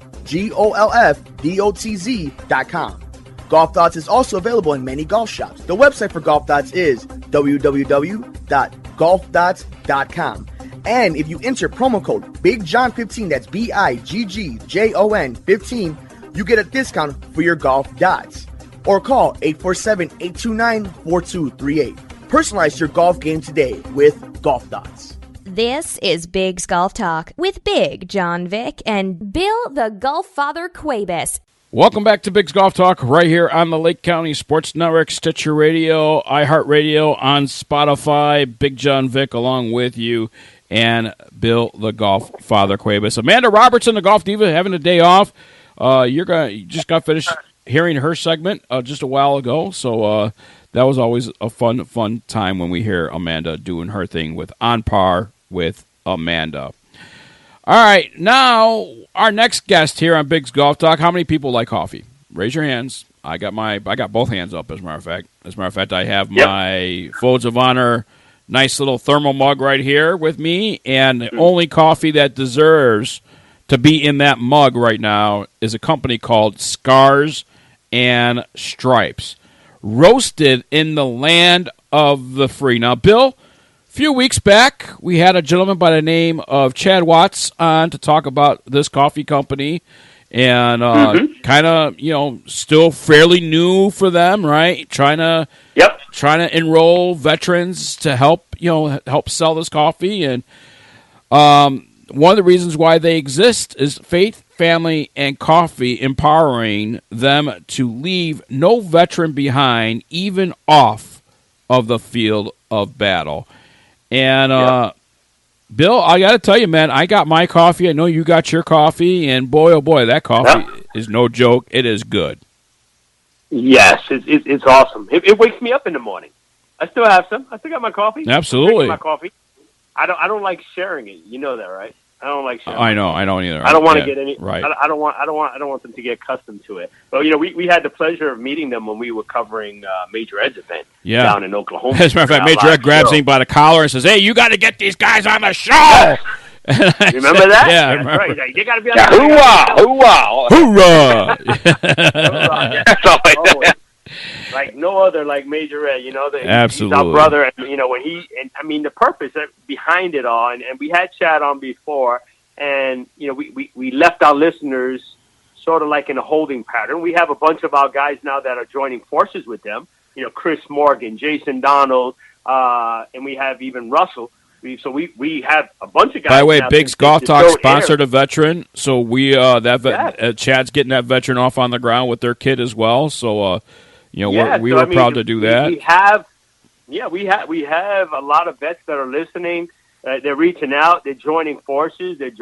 GOLFDOTZ.com. Golf Dots is also available in many golf shops. The website for Golf Dots is www.golfdots.com. And if you enter promo code BiggJon15, that's BIGGJON 15, you get a discount for your Golf Dots. Or call 847-829-4238. Personalize your golf game today with Golf Dots. This is Bigg's Golf Talk with Bigg Jon Vic and Bill the Golf Father Cuebas. Welcome back to Bigg's Golf Talk right here on the Lake County Sports Network, Stitcher Radio, iHeartRadio, on Spotify. Bigg Jon Vic along with you and Bill the Golf Father Cuebas. Amanda Robertson, the Golf Diva, having a day off. You just got finished hearing her segment just a while ago, so that was always a fun time when we hear Amanda doing her thing with On Par with Amanda. All right, now our next guest here on Bigg's Golf Talk. How many people like coffee? Raise your hands. I got both hands up. As a matter of fact, I have my Folds of Honor nice little thermal mug right here with me, and the only coffee that deserves to be in that mug right now is a company called Scars and Stripes, roasted in the land of the free. Now, Bill, a few weeks back, we had a gentleman by the name of Chad Watts on to talk about this coffee company, and kind of, still fairly new for them, right? Trying to enroll veterans to help sell this coffee, and one of the reasons why they exist is faith, family, and coffee, empowering them to leave no veteran behind, even off of the field of battle. And Bill, I got to tell you, man, I got my coffee. I know you got your coffee, and boy, oh boy, that coffee is no joke. It is good. Yes, it's awesome. It wakes me up in the morning. I still have some. I still got my coffee. Absolutely, my coffee. I don't like sharing it. You know that, right? I don't like sharing. I know. I don't either. I don't want to get any. Right. I don't want them to get accustomed to it. But we had the pleasure of meeting them when we were covering Major Ed's event down in Oklahoma. As a matter of fact, Major Ed grabs me by the collar and says, "Hey, you got to get these guys on the show." Remember that? Yeah, I remember. Right. Like, you got to be on Hoorah! Hoorah! Like no other, like Major Ed. Absolutely. He's our brother, and the purpose behind it all. And we had Chad on before, and we left our listeners sort of like in a holding pattern. We have a bunch of our guys now that are joining forces with them. Chris Morgan, Jason Donald, and we have even Russell. We have a bunch of guys. By the way, now Bigg's since Golf the Talk show sponsored aired. a veteran, so we Chad's getting that veteran off on the ground with their kid as well. So we were proud to do that. We have a lot of vets that are listening. They're reaching out. They're joining forces. They're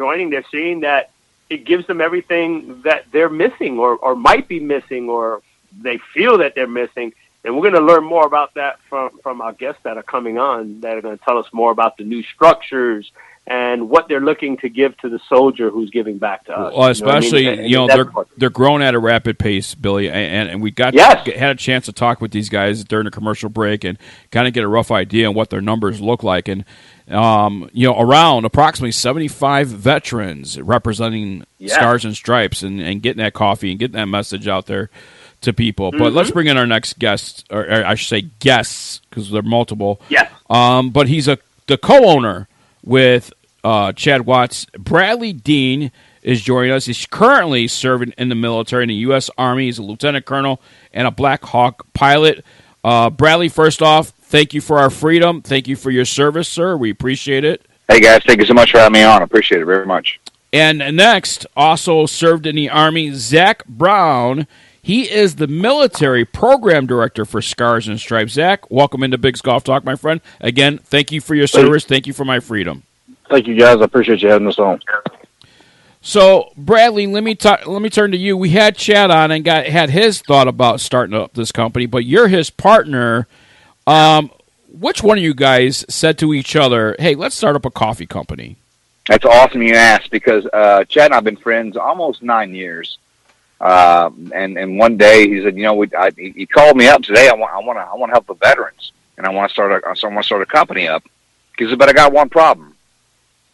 seeing that it gives them everything that they're missing or might be missing or they feel that they're missing. And we're going to learn more about that from our guests that are coming on that are going to tell us more about the new structures and what they're looking to give to the soldier who's giving back to us. Well, especially, they're growing at a rapid pace, Billy, and we had a chance to talk with these guys during the commercial break and kind of get a rough idea on what their numbers look like. And, around approximately 75 veterans representing Scars and Stripes and getting that coffee and getting that message out there to people. But let's bring in our next guest, or I should say guests, because they're multiple. Yes. But he's the co-owner with Chad Watts. Bradley Dean is joining us. He's currently serving in the military in the U.S. Army. He's a lieutenant colonel and a Black Hawk pilot. Bradley, first off, thank you for our freedom. Thank you for your service, sir. We appreciate it. Hey, guys. Thank you so much for having me on. I appreciate it very much. And next, also served in the Army, Zach Brown. He is the military program director for Scars and Stripes. Zach, welcome into Bigg's Golf Talk, my friend. Again, thank you for your service. Thank you for my freedom. Thank you, guys. I appreciate you having us on. So, Bradley, let me turn to you. We had Chad on and had his thought about starting up this company, but you're his partner. Which one of you guys said to each other, "Hey, let's start up a coffee company"? That's awesome you asked, because Chad and I have been friends almost 9 years. And one day he said, he called me up today. I want to help the veterans, and I want to start a company up. He said, but I got one problem.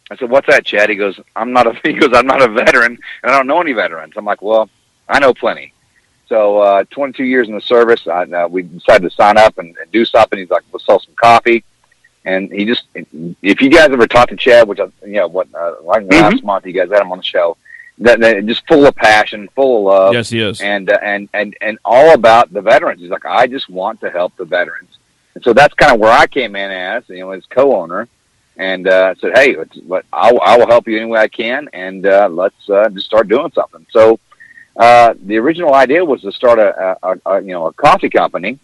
I said, what's that, Chad? He goes, I'm not a veteran, and I don't know any veterans. I'm like, well, I know plenty. So 22 years in the service, we decided to sign up and do something. He's like, let's sell some coffee. And he just, if you guys ever talked to Chad, which last month you guys had him on the show, that just full of passion, full of love. Yes, he is. And all about the veterans. He's like, I just want to help the veterans. And so that's kind of where I came in as co-owner, and said, hey, I will help you any way I can, and let's just start doing something. So the original idea was to start a coffee company,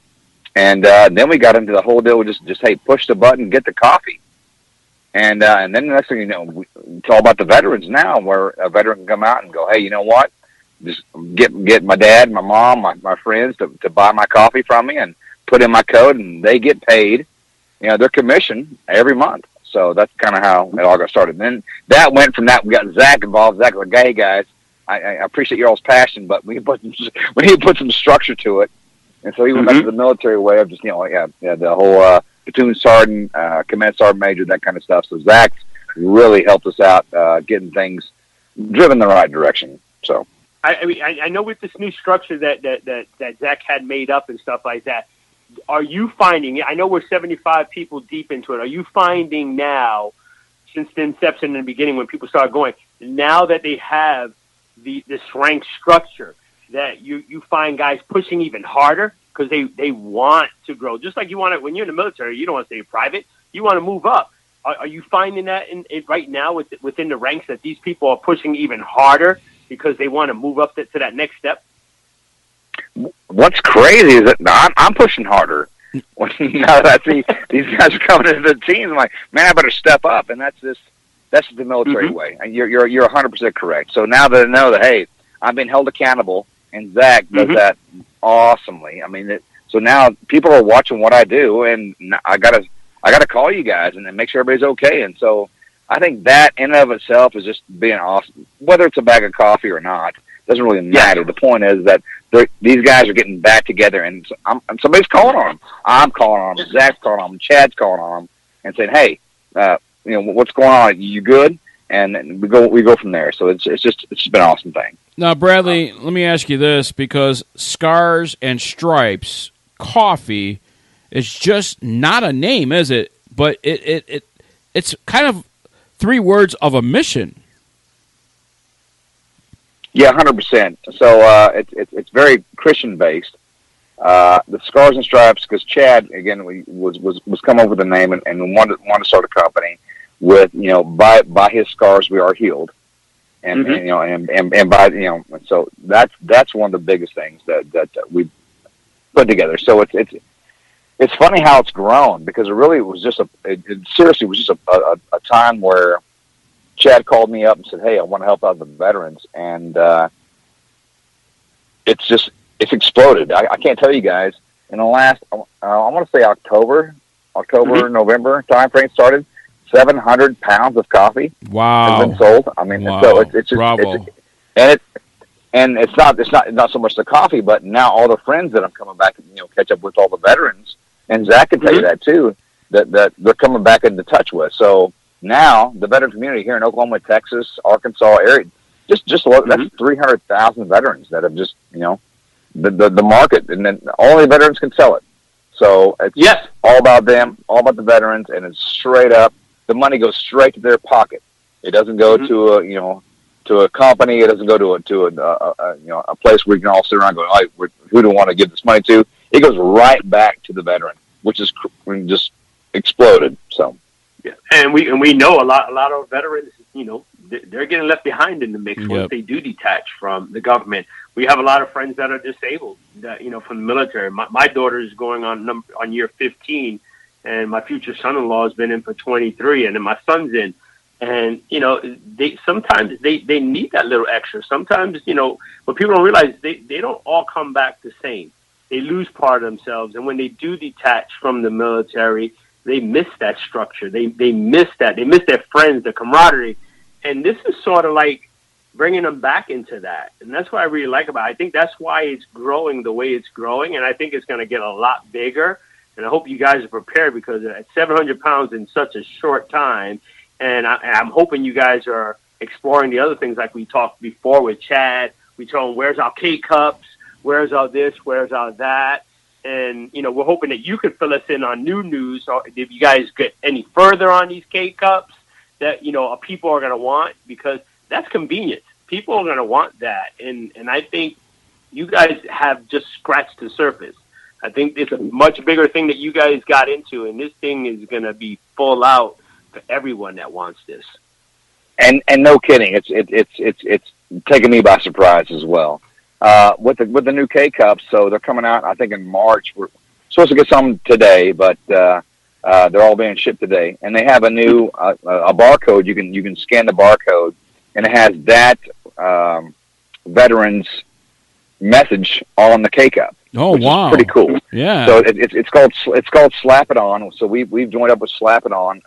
and then we got into the whole deal with just hey, push the button, get the coffee. And then the next thing you know, it's all about the veterans now, where a veteran can come out and go, hey, you know what? Just get my dad, my mom, my friends to buy my coffee from me and put in my code, and they get paid, their commission every month. So that's kind of how it all got started. And then that went from that. We got Zach involved. Zach was like, hey, guys, I appreciate y'all's passion, but we need to put some structure to it. And so he went back to the military way of just, the whole platoon sergeant, command sergeant major, that kind of stuff. So Zach really helped us out getting things driven the right direction. So I mean, I know with this new structure that Zach had made up and stuff like that, are you finding, I know we're 75 people deep into it, are you finding now, since the inception in the beginning when people started going, now that they have this rank structure, that you find guys pushing even harder because they want to grow? Just like you want to, when you're in the military, you don't want to stay private. You want to move up. Are you finding that right now within the ranks that these people are pushing even harder because they want to move up to that next step? What's crazy is that I'm pushing harder. Now that I see these guys are coming into the teams, I'm like, man, I better step up. And that's the military way. And you're 100% correct. So now that I know that, hey, I'm being held accountable, and Zach does that awesomely. I mean, so now people are watching what I do, and I gotta call you guys and then make sure everybody's okay. And so I think that in and of itself is just being awesome. Whether it's a bag of coffee or not, doesn't really matter. The point is that these guys are getting back together, and somebody's calling on them. I'm calling on them. Zach's calling on them. Chad's calling on them, and saying, "Hey, what's going on? You good?" And we go from there. So it's just been an awesome thing. Now, Bradley, let me ask you this, because Scars and Stripes Coffee is just not a name, is it? But it's kind of 3 words of a mission. Yeah, 100%. So it's very Christian based. The Scars and Stripes, because Chad again was come up with a name and wanted to start a company with, by his scars we are healed, and by so that's one of the biggest things that we put together. So it's funny how it's grown, because it really was just seriously was just a time where Chad called me up and said, "Hey, I want to help out the veterans," and it's exploded. I can't tell you guys. In the last, I want to say October, November timeframe started. 700 pounds of coffee has been sold. I mean, so it's just, Bravo. And it's not so much the coffee, but now all the friends that I'm coming back and catch up with, all the veterans, and Zach can tell you that too, that they're coming back into touch with. So now the veteran community here in Oklahoma, Texas, Arkansas area, just that's 300,000 veterans that have just the market, and then only veterans can sell it. So it's all about them, all about the veterans, and it's straight up. The money goes straight to their pocket. It doesn't go to a company. It doesn't go to a place where you can all sit around going, "Oh, who do we want to give this money to?" It goes right back to the veteran, which is just exploded. So, yeah, and we know a lot of veterans, they're getting left behind in the mix once they do detach from the government. We have a lot of friends that are disabled, that from the military. My daughter is going on year 15. And my future son-in-law has been in for 23, and then my son's in. And, they sometimes they need that little extra. Sometimes, what people don't realize, they don't all come back the same. They lose part of themselves. And when they do detach from the military, they miss that structure. They miss that. They miss their friends, their camaraderie. And this is sort of like bringing them back into that. And that's what I really like about it. I think that's why it's growing the way it's growing. And I think it's going to get a lot bigger. And I hope you guys are prepared, because at 700 pounds in such a short time, and I'm hoping you guys are exploring the other things like we talked before with Chad. We told him, where's our K-Cups? Where's our this? Where's our that? And, we're hoping that you can fill us in on new news, or if you guys get any further on these K-Cups that, people are going to want, because that's convenient. People are going to want that. And I think you guys have just scratched the surface. I think it's a much bigger thing that you guys got into, and this thing is going to be full out for everyone that wants this. And no kidding, it's taking me by surprise as well. With the new K cups, so they're coming out, I think, in March. We're supposed to get some today, but they're all being shipped today. And they have a new a barcode. You can scan the barcode, and it has that veterans message on the K cup. Oh, wow. Pretty cool. Yeah. So it's called Slap It On. So we've joined up with Slap It On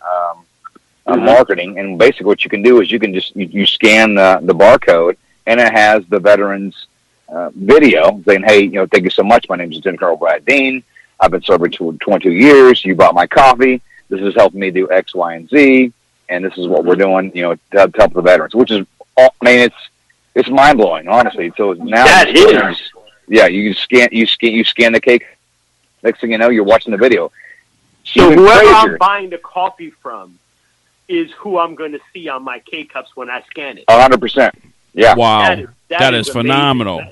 marketing, and basically what you can do is you can just you scan the barcode, and it has the veterans video saying, hey, thank you so much. My name is Lieutenant Colonel Brad Dean. I've been serving 22 years. You bought my coffee. This is helping me do X, Y, and Z, and this is what we're doing, to help the veterans, which is, it's mind blowing, honestly. So now that is. Yeah, you scan the cake. Next thing you know, you're watching the video. So Even whoever crazier. I'm buying the coffee from is who I'm going to see on my K-Cups when I scan it. 100%. Yeah. Wow. That is amazing. phenomenal.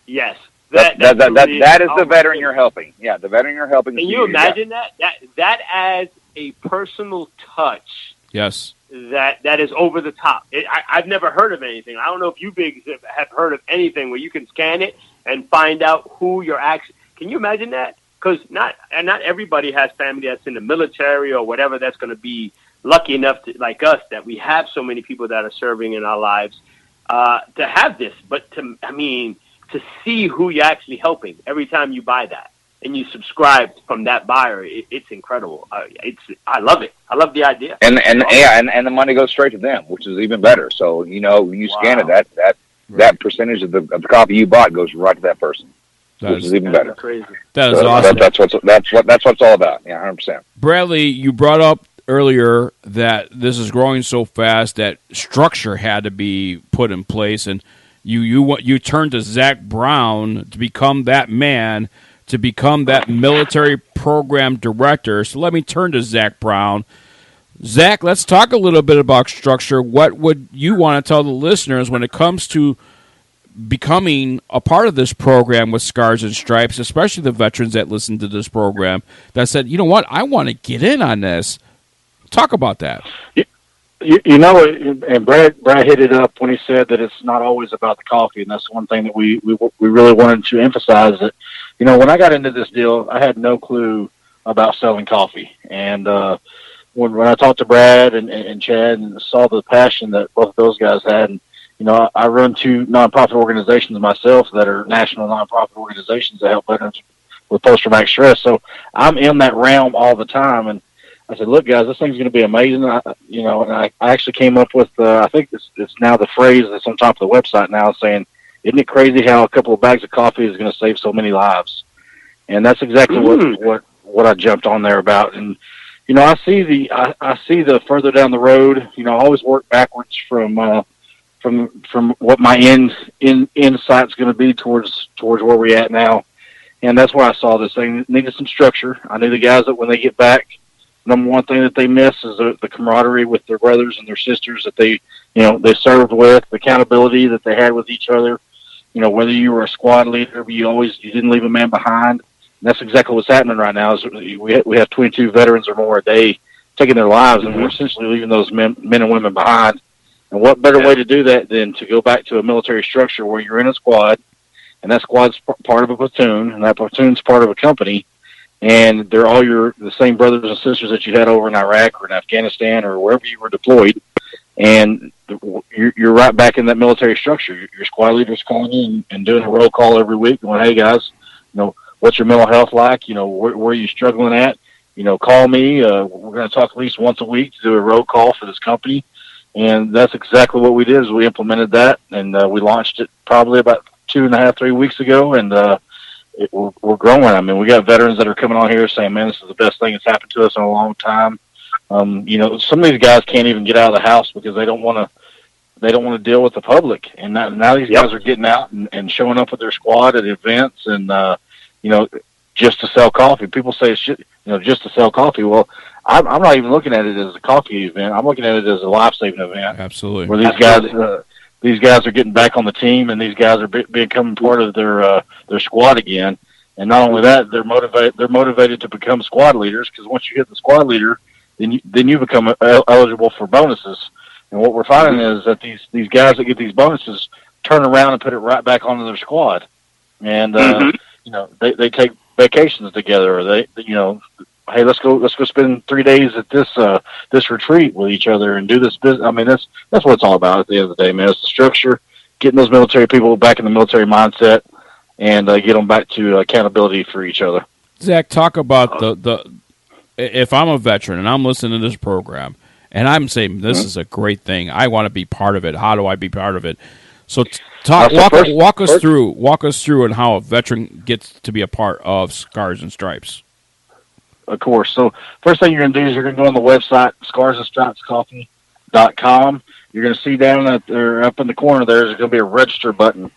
Yes. That is the veteran you're helping. Yeah, the veteran you're helping. Can you imagine that? That adds a personal touch. Yes. That is over the top. I've never heard of anything. I don't know if you bigs have heard of anything where you can scan it and find out who you're actually. Can you imagine that? Because not everybody has family that's in the military or whatever that's going to be lucky enough to, like us, that we have so many people that are serving in our lives to have this. But to see who you're actually helping every time you buy that and you subscribe from that buyer, it's incredible. I love it. I love the idea. And the money goes straight to them, which is even better. So when you scan it, that percentage of the coffee you bought goes right to that person, which is even better. Crazy. That is awesome. That's what it's all about. Yeah, 100%. Bradley, you brought up earlier that this is growing so fast that structure had to be put in place, and you turned to Zach Brown to become that man, to become that military program director. So let me turn to Zach Brown. Zach, let's talk a little bit about structure. What would you want to tell the listeners when it comes to becoming a part of this program with Scars and Stripes, especially the veterans that listen to this program that said, you know what, I want to get in on this? Talk about that. And Brad hit it up when he said that it's not always about the coffee, and that's one thing that we really wanted to emphasize. That when I got into this deal, I had no clue about selling coffee, and when I talked to Brad and Chad and saw the passion that both of those guys had, and I run 2 nonprofit organizations myself that are national nonprofit organizations that help veterans with post-traumatic stress. So I'm in that realm all the time, and I said, look, guys, this thing's going to be amazing. And I actually came up with, I think it's now the phrase that's on top of the website now saying, isn't it crazy how a couple of bags of coffee is going to save so many lives? And that's exactly what I jumped on there about. And, I see the further down the road, I always work backwards from what my insight's going to be towards where we're at now. And that's where I saw this thing. It needed some structure. I knew the guys that when they get back, number one thing that they miss is the camaraderie with their brothers and their sisters that they served with, the accountability that they had with each other. Whether you were a squad leader, you didn't leave a man behind. And that's exactly what's happening right now. Is we have 22 veterans or more a day taking their lives, and we're essentially leaving those men and women behind. And what better way to do that than to go back to a military structure where you're in a squad, and that squad's part of a platoon, and that platoon's part of a company, and they're all the same brothers and sisters that you had over in Iraq or in Afghanistan or wherever you were deployed, and you're right back in that military structure. Your squad leader's calling in and doing a roll call every week, going, hey, guys, what's your mental health like? Where are you struggling at? Call me. We're going to talk at least once a week to do a roll call for this company. And that's exactly what we did is we implemented that, and we launched it probably about 2.5, 3 weeks ago, and we're growing. I mean, we got veterans that are coming on here saying, man, this is the best thing that's happened to us in a long time. Some of these guys can't even get out of the house because they don't want to deal with the public. And now these guys are getting out and showing up with their squad at events and, just to sell coffee. People say it's just to sell coffee. Well, I'm not even looking at it as a coffee event. I'm looking at it as a life-saving event. Absolutely. Where these guys are getting back on the team, and these guys are becoming part of their squad again. And not only that, they're motivated to become squad leaders, because once you hit the squad leader, then you become eligible for bonuses. And what we're finding is that these guys that get these bonuses turn around and put it right back onto their squad. And they take vacations together, or hey, let's go spend 3 days at this retreat with each other and do this business. I mean, that's what it's all about at the end of the day, man. It's the structure, getting those military people back in the military mindset, and get them back to accountability for each other. Zach, talk about the if I'm a veteran and I'm listening to this program and I'm saying this is a great thing, I want to be part of it. How do I be part of it? So walk us through and how a veteran gets to be a part of Scars and Stripes. Of course. So first thing you're going to do is you're going to go on the website, scarsandstripescoffee.com. You're going to see down up in the corner there's going to be a register button.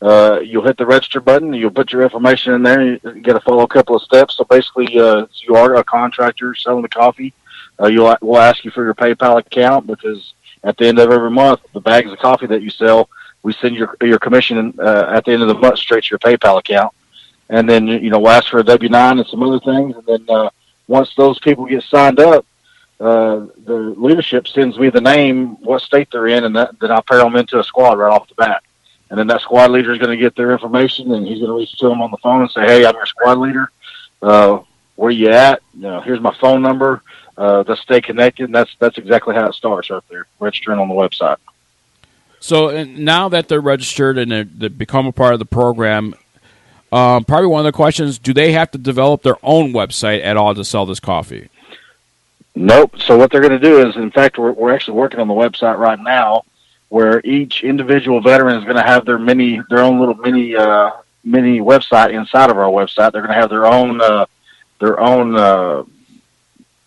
You'll hit the register button. You'll put your information in there. You got to follow a couple of steps. So basically, you are a contractor selling the coffee. We'll ask you for your PayPal account because at the end of every month, the bags of coffee that you sell, we send your commission at the end of the month straight to your PayPal account. And then, we'll ask for a W-9 and some other things. And then once those people get signed up, the leadership sends me the name, what state they're in, and then I pair them into a squad right off the bat. And then that squad leader is going to get their information, and he's going to reach to them on the phone and say, hey, I'm your squad leader. Where you at? Here's my phone number. Let's stay connected. And that's exactly how it starts right there, registering on the website. So now that they're registered and they become a part of the program, probably one of the questions, do they have to develop their own website at all to sell this coffee? Nope. So what they're going to do is, in fact, we're actually working on the website right now where each individual veteran is going to have their own little mini website inside of our website. They're going to have their own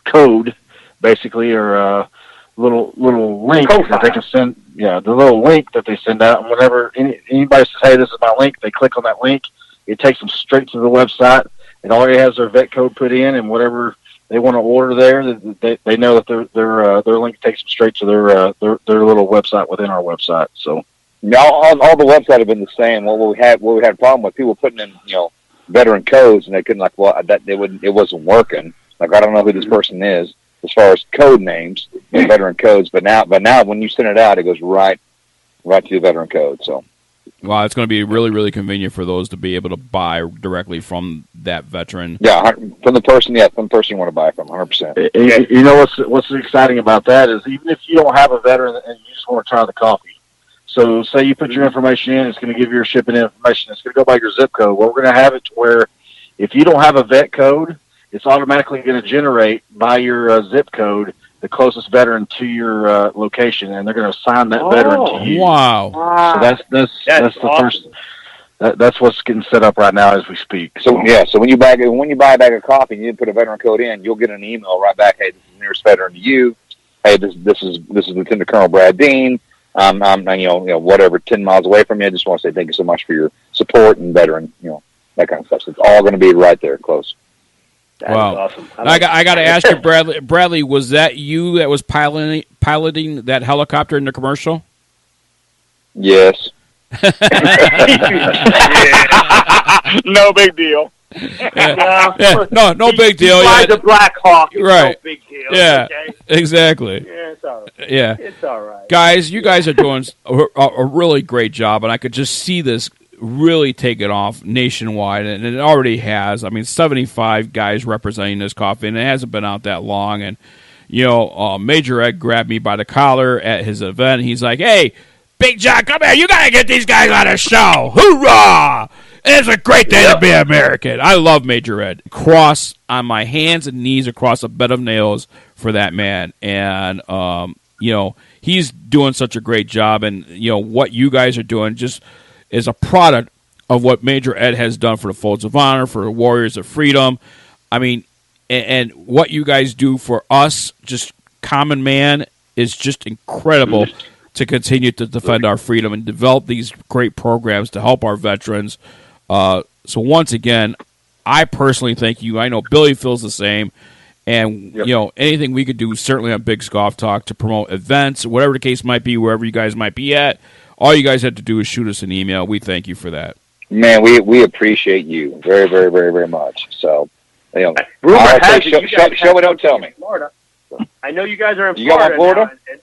code, basically, or little link that they can send. Yeah, the little link that they send out. And whenever anybody says, hey, this is my link, they click on that link. It takes them straight to the website. It already has their vet code put in, and whatever they want to order there, they know that their link takes them straight to their little website within our website. So, all the websites have been the same. What we had a problem with people putting in veteran codes, and they couldn't it wasn't working. Like, I don't know who this person is as far as code names, veteran codes. But now when you send it out, it goes right to the veteran code. So. Well, it's going to be really, really convenient for those to be able to buy directly from that veteran. Yeah, from the person you want to buy from, 100%. You know what's exciting about that is even if you don't have a veteran and you just want to try the coffee. So say you put your information in, it's going to give you your shipping information. It's going to go by your zip code. Well, we're going to have it to where if you don't have a vet code, it's automatically going to generate by your zip code the closest veteran to your location, and they're going to assign that veteran to you. Wow! So that's the awesome. first. That's what's getting set up right now as we speak. So when you buy a bag of coffee and you put a veteran code in, you'll get an email right back. Hey, this is the nearest veteran to you. Hey, this is Lieutenant Colonel Brad Dean. I'm whatever 10 miles away from you. I just want to say thank you so much for your support and veteran. That kind of stuff. So it's all going to be right there, close. That's wow. Awesome. I got to ask you, Bradley. Bradley, was that you that was piloting that helicopter in the commercial? Yes. No big deal. No big deal. Fly the Black Hawk. Right. No big deal. Yeah. Okay? Exactly. Yeah, it's all right. Yeah. It's all right. Guys, you guys are doing a really great job, and I could just see this really taking off nationwide, and it already has. I mean, 75 guys representing this coffee, and it hasn't been out that long. And Major Ed grabbed me by the collar at his event. He's like, "Hey, Big John, come here! You gotta get these guys on a show! Hoorah! It's a great day to be American." I love Major Ed. Cross on my hands and knees across a bed of nails for that man, and he's doing such a great job. And what you guys are doing just is a product of what Major Ed has done for the Folds of Honor, for the Warriors of Freedom. I mean, and what you guys do for us, just common man, is just incredible to continue to defend our freedom and develop these great programs to help our veterans. So once again, I personally thank you. I know Billy feels the same. And, anything we could do, certainly on Biggs Golf Talk, to promote events, whatever the case might be, wherever you guys might be at, all you guys have to do is shoot us an email. We thank you for that. Man, we appreciate you very, very, very, very much. So, rumor has it show it, don't tell me. Florida. I know you guys are in you Florida. Florida? Now, and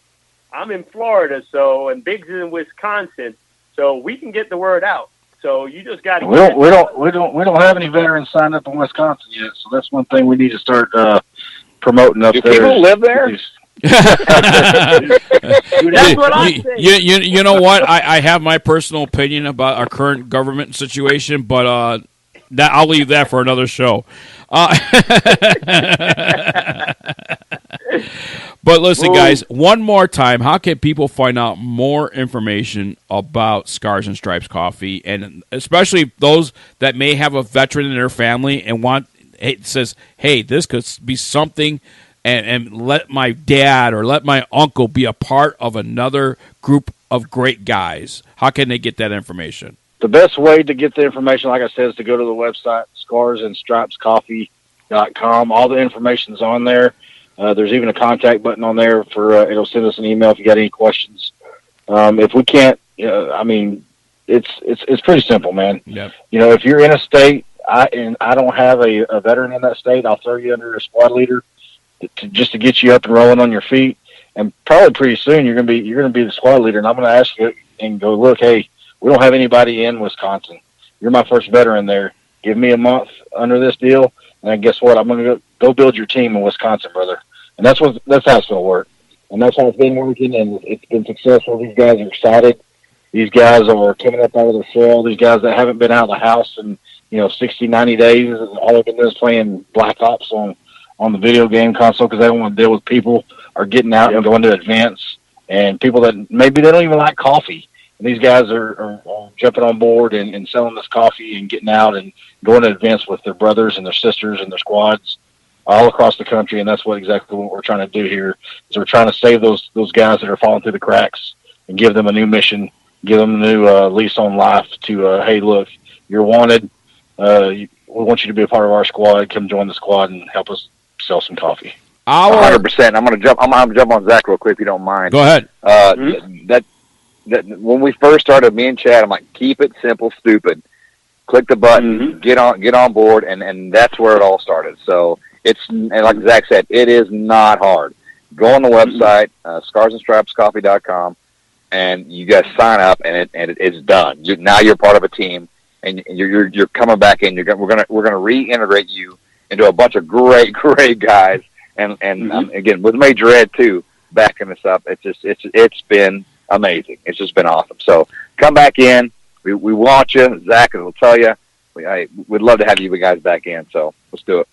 I'm in Florida, and Biggs is in Wisconsin, so we can get the word out. So you just got to. We don't have any veterans signed up in Wisconsin yet, so that's one thing we need to start promoting up there. Do people live there? That's what I'm saying. You know what? I have my personal opinion about our current government situation, but I'll leave that for another show. But listen, guys, one more time, how can people find out more information about Scars and Stripes Coffee, and especially those that may have a veteran in their family and says, hey, this could be something, and let my dad or let my uncle be a part of another group of great guys? How can they get that information? The best way to get the information, like I said, is to go to the website, scarsandstripescoffee.com. All the information's on there. There's even a contact button on there for it'll send us an email if you got any questions. If we can't, I mean, it's pretty simple, man. Yep. If you're in a state and I don't have a veteran in that state, I'll throw you under a squad leader just to get you up and rolling on your feet. And probably pretty soon you're gonna be the squad leader, and I'm gonna ask you and go, look, hey, we don't have anybody in Wisconsin. You're my first veteran there. Give me a month under this deal, and then guess what? I'm gonna go build your team in Wisconsin, brother. And that's how it's gonna work. And that's how it's been working, and it's been successful. These guys are excited. These guys are coming up out of their shell. These guys that haven't been out of the house in 60, 90 days, all they've been doing is playing Black Ops on the video game console because they don't want to deal with people, are getting out and going to events, and people that maybe they don't even like coffee. And these guys are jumping on board and selling this coffee and getting out and going to events with their brothers and their sisters and their squads all across the country. And that's exactly what we're trying to do here, is we're trying to save those guys that are falling through the cracks and give them a new mission, give them a new lease on life to, hey, look, you're wanted. We want you to be a part of our squad. Come join the squad and help us sell some coffee. 100%. I'm gonna jump on Zach real quick if you don't mind. Go ahead. That when we first started, me and Chad, I'm like, keep it simple, stupid. Click the button, get on board, and that's where it all started. So and like Zach said, it is not hard. Go on the website, scarsandstripescoffee.com, and you guys sign up, and it's done. Now you're part of a team, and you're coming back in. We're gonna reintegrate you into a bunch of great guys, and again with Major Ed too backing us up. It's been amazing. It's just been awesome. So come back in. We want you. Zach will tell you. We'd love to have you guys back in. So let's do it.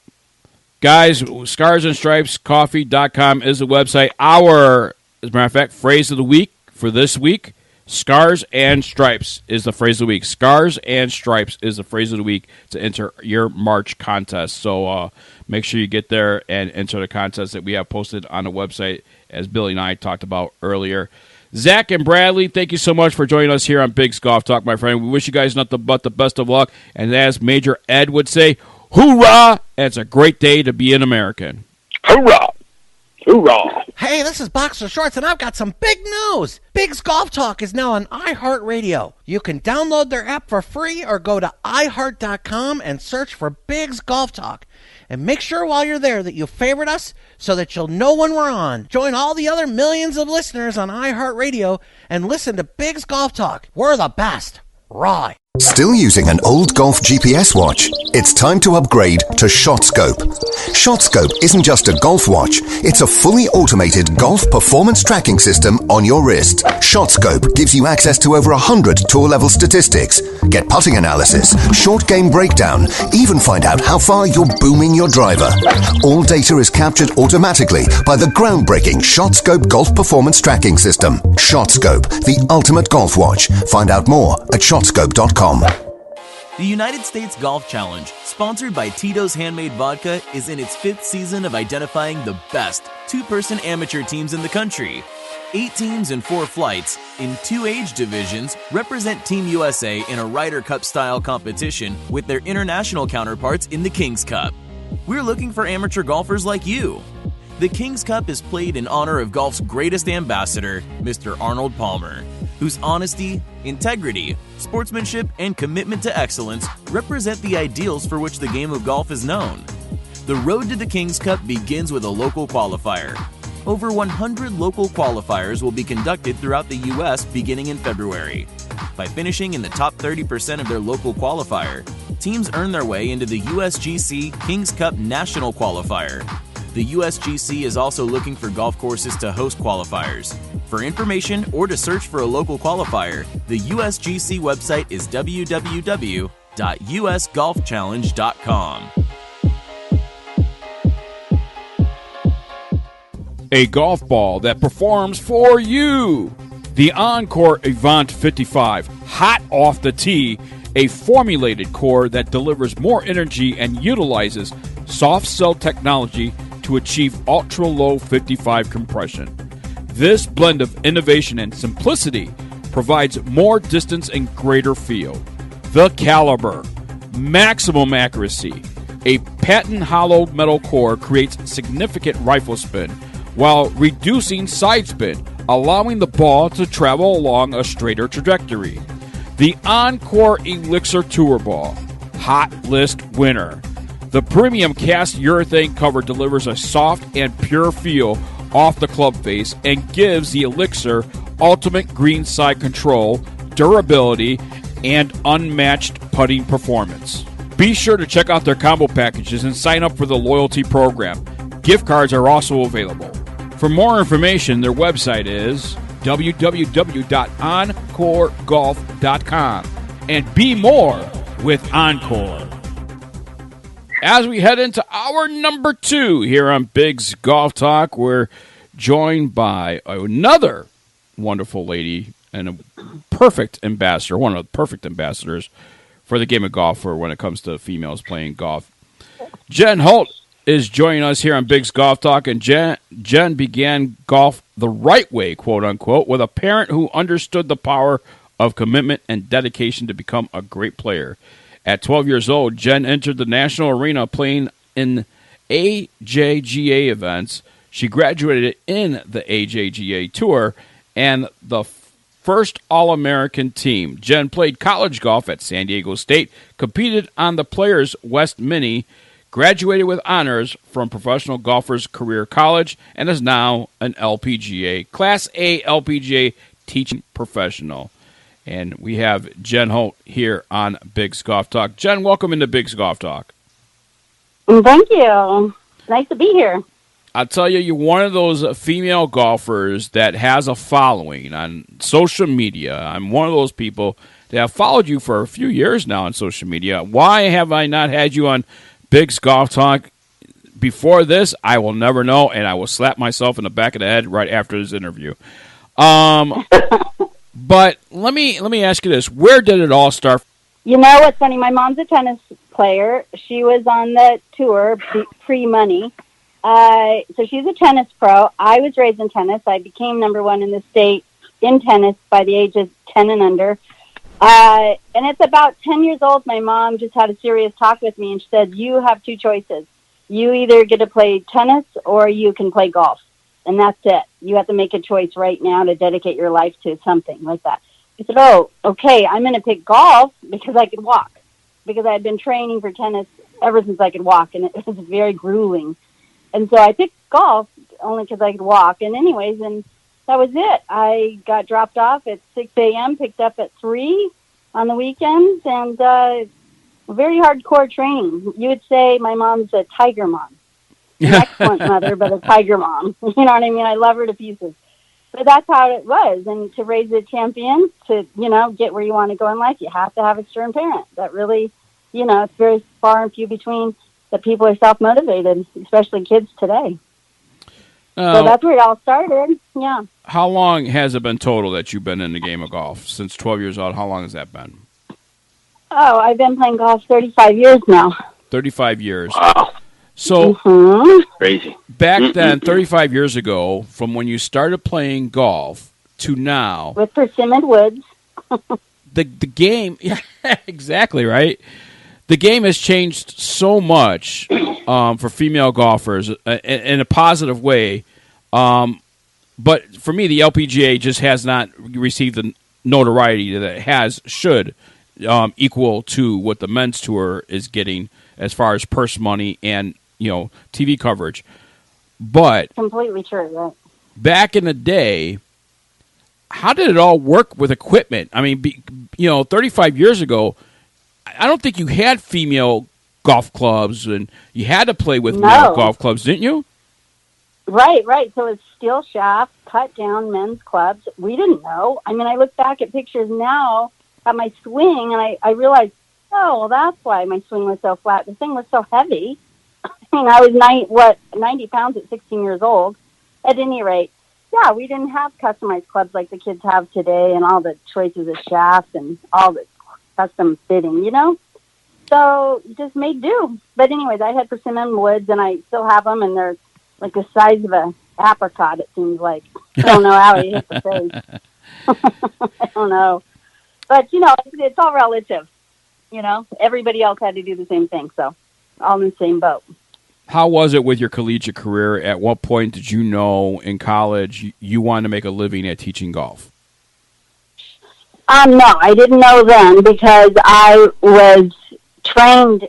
Guys, scarsandstripescoffee.com is the website. As a matter of fact, phrase of the week for this week, Scars and Stripes is the phrase of the week. Scars and Stripes is the phrase of the week to enter your March contest. So make sure you get there and enter the contest that we have posted on the website, as Billy and I talked about earlier. Zach and Bradley, thank you so much for joining us here on Bigg's Golf Talk, my friend. We wish you guys nothing but the best of luck. And as Major Ed would say, hoorah! And it's a great day to be an American. Hoorah! Hoorah! Hey, this is Boxer Shorts, and I've got some big news. Bigg's Golf Talk is now on iHeartRadio. You can download their app for free or go to iHeart.com and search for Bigg's Golf Talk. And make sure while you're there that you favorite us so that you'll know when we're on. Join all the other millions of listeners on iHeartRadio and listen to Bigg's Golf Talk. We're the best. Right. Still using an old golf GPS watch? It's time to upgrade to ShotScope. ShotScope isn't just a golf watch, it's a fully automated golf performance tracking system on your wrist. ShotScope gives you access to over 100 tour-level statistics, get putting analysis, short game breakdown, even find out how far you're booming your driver. All data is captured automatically by the groundbreaking ShotScope golf performance tracking system. ShotScope, the ultimate golf watch. Find out more at shotscope.com. The United States Golf Challenge, sponsored by Tito's Handmade Vodka, is in its 5th season of identifying the best two-person amateur teams in the country. 8 teams and 4 flights in 2 age divisions represent Team USA in a Ryder Cup-style competition with their international counterparts in the King's Cup. We're looking for amateur golfers like you. The King's Cup is played in honor of golf's greatest ambassador, Mr. Arnold Palmer, whose honesty, integrity, sportsmanship, and commitment to excellence represent the ideals for which the game of golf is known. The road to the King's Cup begins with a local qualifier. Over 100 local qualifiers will be conducted throughout the U.S. beginning in February. By finishing in the top 30% of their local qualifier, teams earn their way into the USGC King's Cup National Qualifier. The USGC is also looking for golf courses to host qualifiers. For information or to search for a local qualifier, the USGC website is www.usgolfchallenge.com. a golf ball that performs for you. The Encore Avant 55, hot off the tee, a formulated core that delivers more energy and utilizes soft cell technology to achieve ultra-low 55 compression. This blend of innovation and simplicity provides more distance and greater feel. The Caliber, maximum accuracy. A patent hollow metal core creates significant rifle spin while reducing side spin, allowing the ball to travel along a straighter trajectory. The Encore Elixir Tour Ball, hot list winner. The premium cast urethane cover delivers a soft and pure feel off the club face and gives the Elixir ultimate greenside control, durability, and unmatched putting performance. Be sure to check out their combo packages and sign up for the loyalty program. Gift cards are also available. For more information, their website is www.encoregolf.com. And be more with Encore. As we head into hour number 2 here on Bigg's Golf Talk, we're joined by another wonderful lady and a perfect ambassador, one of the perfect ambassadors for the game of golf for when it comes to females playing golf. Jenn Holt is joining us here on Bigg's Golf Talk, and Jenn began golf the right way, quote unquote, with a parent who understood the power of commitment and dedication to become a great player. At 12 years old, Jenn entered the national arena playing in AJGA events. She graduated in the AJGA Tour and the first All-American team. Jenn played college golf at San Diego State, competed on the Players West Mini, graduated with honors from Professional Golfers Career College, and is now an LPGA, Class A LPGA teaching professional. And we have Jenn Holt here on Bigg's Golf Talk. Jenn, welcome into Bigg's Golf Talk. Thank you. Nice to be here. I'll tell you, you're one of those female golfers that has a following on social media. I'm one of those people that have followed you for a few years now on social media. Why have I not had you on Bigg's Golf Talk before this? I will never know, and I will slap myself in the back of the head right after this interview. But let me ask you this. Where did it all start? You know what's funny? My mom's a tennis player. She was on the tour pre-money. So she's a tennis pro. I was raised in tennis. I became number 1 in the state in tennis by the age of 10 and under. And it's about 10 years old. My mom just had a serious talk with me and she said, you have 2 choices. You either get to play tennis or you can play golf. And that's it. You have to make a choice right now to dedicate your life to something like that. I said, oh, okay, I'm going to pick golf because I could walk. Because I had been training for tennis ever since I could walk, and it was very grueling. And so I picked golf only because I could walk. And anyways, and that was it. I got dropped off at 6 a.m., picked up at 3 on the weekends, and very hardcore training. You would say my mom's a tiger mom. An excellent mother, but a tiger mom. You know what I mean? I love her to pieces. But that's how it was. And to raise a champion, to, get where you want to go in life, you have to have a stern parent. That really, it's very far and few between that people are self-motivated, especially kids today. So that's where it all started, yeah. How long has it been total that you've been in the game of golf? Since 12 years old, how long has that been? Oh, I've been playing golf 35 years now. 35 years. Wow. So, crazy. Back then, 35 years ago, from when you started playing golf to now. With Persimmon Woods. the game, yeah, exactly, right? The game has changed so much for female golfers in a positive way. But for me, the LPGA just has not received the notoriety that it should equal to what the men's tour is getting as far as purse money and TV coverage. But completely true, right? Back in the day, how did it all work with equipment? I mean, 35 years ago, I don't think you had female golf clubs, and you had to play with male golf clubs, didn't you? Right. So it's steel shaft, cut down men's clubs. We didn't know. I mean, I look back at pictures now at my swing, and I realized, oh, well, that's why my swing was so flat. The thing was so heavy. I mean, I was 90 pounds at 16 years old. at any rate, yeah, we didn't have customized clubs like the kids have today and all the choices of shafts and all the custom fitting, you know? So just made do. But anyways, I had persimmon woods, and I still have them, and they're like the size of a apricot, it seems like. I don't know how he hit the face. I don't know. But, you know, it's all relative, you know? Everybody else had to do the same thing, so all in the same boat. How was it with your collegiate career? At what point did you know in college you wanted to make a living at teaching golf? No, I didn't know then because I was trained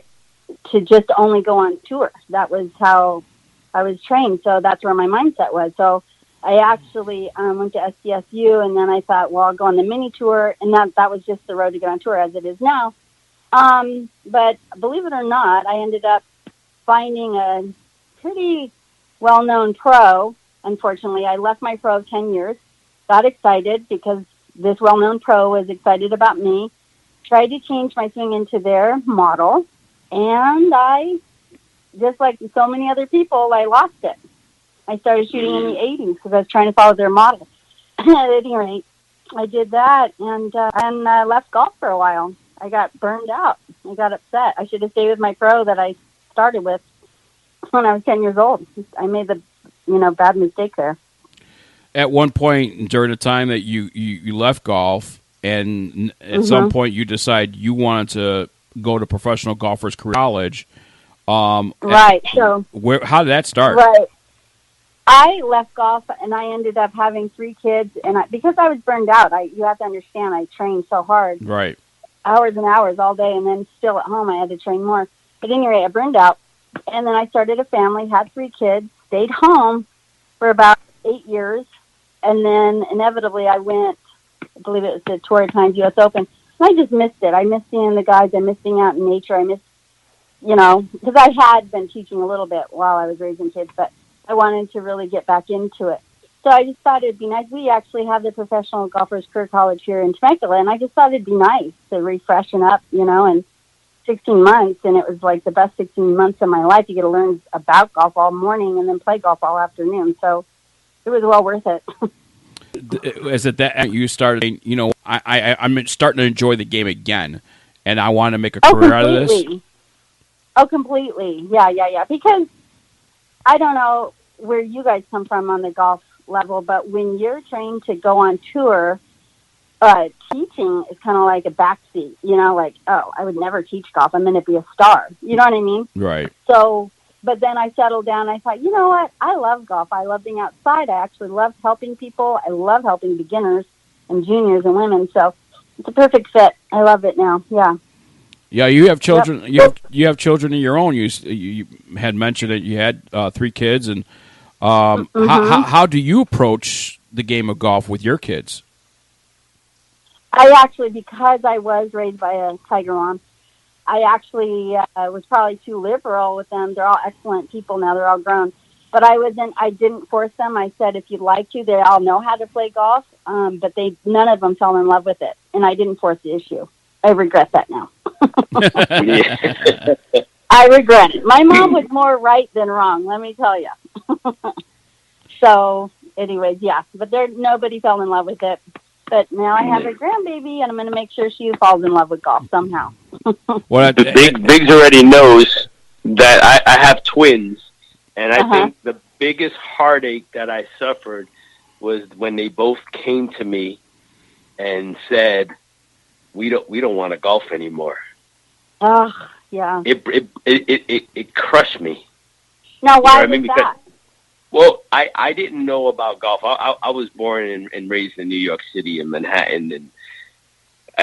to just only go on tour. That was how I was trained, so that's where my mindset was. So I actually went to SDSU, and then I thought, well, I'll go on the mini tour, and that was just the road to get on tour as it is now. But believe it or not, I ended up finding a pretty well-known pro. Unfortunately, I left my pro of 10 years, got excited because this well-known pro was excited about me, tried to change my swing into their model, and I, just like so many other people, I lost it. I started shooting in the 80s because I was trying to follow their model. At any rate, I did that and left golf for a while. I got burned out. I got upset. I should have stayed with my pro that I started with when I was 10 years old. I made the, bad mistake there. At one point during the time that you left golf, and at some point you decide you wanted to go to professional golfers college. Right. So how did that start? Right. I left golf and I ended up having 3 kids, and because I was burned out, you have to understand, I trained so hard. Right. Hours and hours all day, and then still at home I had to train more. But anyway, I burned out, and then I started a family, had 3 kids, stayed home for about 8 years, and then inevitably I went, I believe it was the Tour of Times U.S. Open, and I just missed it. I missed seeing the guys. I missed being out in nature. I missed, because I had been teaching a little bit while I was raising kids, but I wanted to really get back into it. So I just thought it'd be nice. We actually have the Professional Golfers Career College here in Temecula, and I just thought it'd be nice to refreshen up, and 16 months, and it was like the best 16 months of my life. You get to learn about golf all morning and then play golf all afternoon. So it was well worth it. Is it that you started, I'm starting to enjoy the game again, and I want to make a career out of this? Oh, completely. Yeah. Because I don't know where you guys come from on the golf level, but when you're trained to go on tour, teaching is kind of like a backseat, I would never teach golf. I'm going to be a star. You know what I mean? Right. So, but then I settled down. I thought, you know what? I love golf. I love being outside. I actually love helping people. I love helping beginners and juniors and women. So it's a perfect fit. I love it now. Yeah. Yeah, you have children. Yep. You have children of your own. You had mentioned that you had 3 kids, and how do you approach the game of golf with your kids? I actually, because I was raised by a Tiger mom, I actually was probably too liberal with them. They're all excellent people now. They're all grown. But I didn't force them. I said, if you'd like to, they all know how to play golf, but none of them fell in love with it. And I didn't force the issue. I regret that now. I regret it. My mom was more right than wrong, let me tell you. So, anyways, yeah. But nobody fell in love with it. But now I have a grandbaby, and I'm going to make sure she falls in love with golf somehow. Biggs already knows that I have twins, and I think the biggest heartache that I suffered was when they both came to me and said, "We don't want to golf anymore." Oh, yeah. It crushed me. Now, why was that? Well, I didn't know about golf. I was born and raised in New York City in Manhattan, and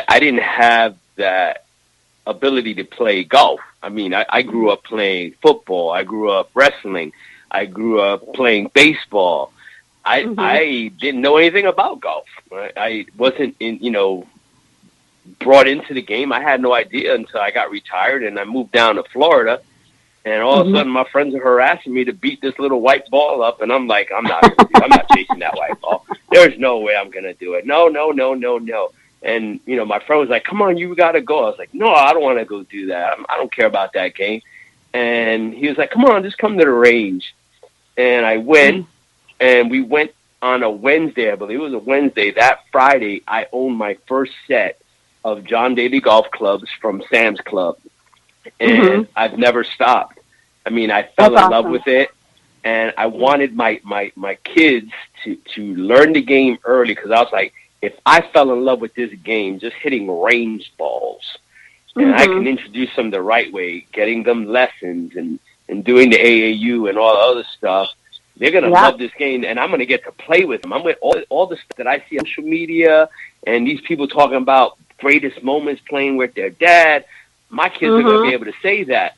I didn't have that ability to play golf. I mean, I grew up playing football. I grew up wrestling. I grew up playing baseball. I didn't know anything about golf. I wasn't brought into the game. I had no idea until I got retired and I moved down to Florida. And all of a sudden, my friends are harassing me to beat this little white ball up, and I'm like, I'm not chasing that white ball. There's no way I'm gonna do it. No. And my friend was like, "Come on, you gotta go." I was like, "No, I don't want to go do that. I don't care about that game." And he was like, "Come on, just come to the range." And I went, and we went on a Wednesday. I believe it was a Wednesday. That Friday, I owned my first set of John Daly golf clubs from Sam's Club, and I've never stopped. I mean, I fell in love with it, and I wanted my kids to learn the game early, because I was like, if I fell in love with this game, just hitting range balls, and I can introduce them the right way, getting them lessons and doing the AAU and all the other stuff, they're going to love this game, and I'm going to get to play with them. I'm with all the stuff that I see on social media and these people talking about greatest moments playing with their dad. My kids are going to be able to say that.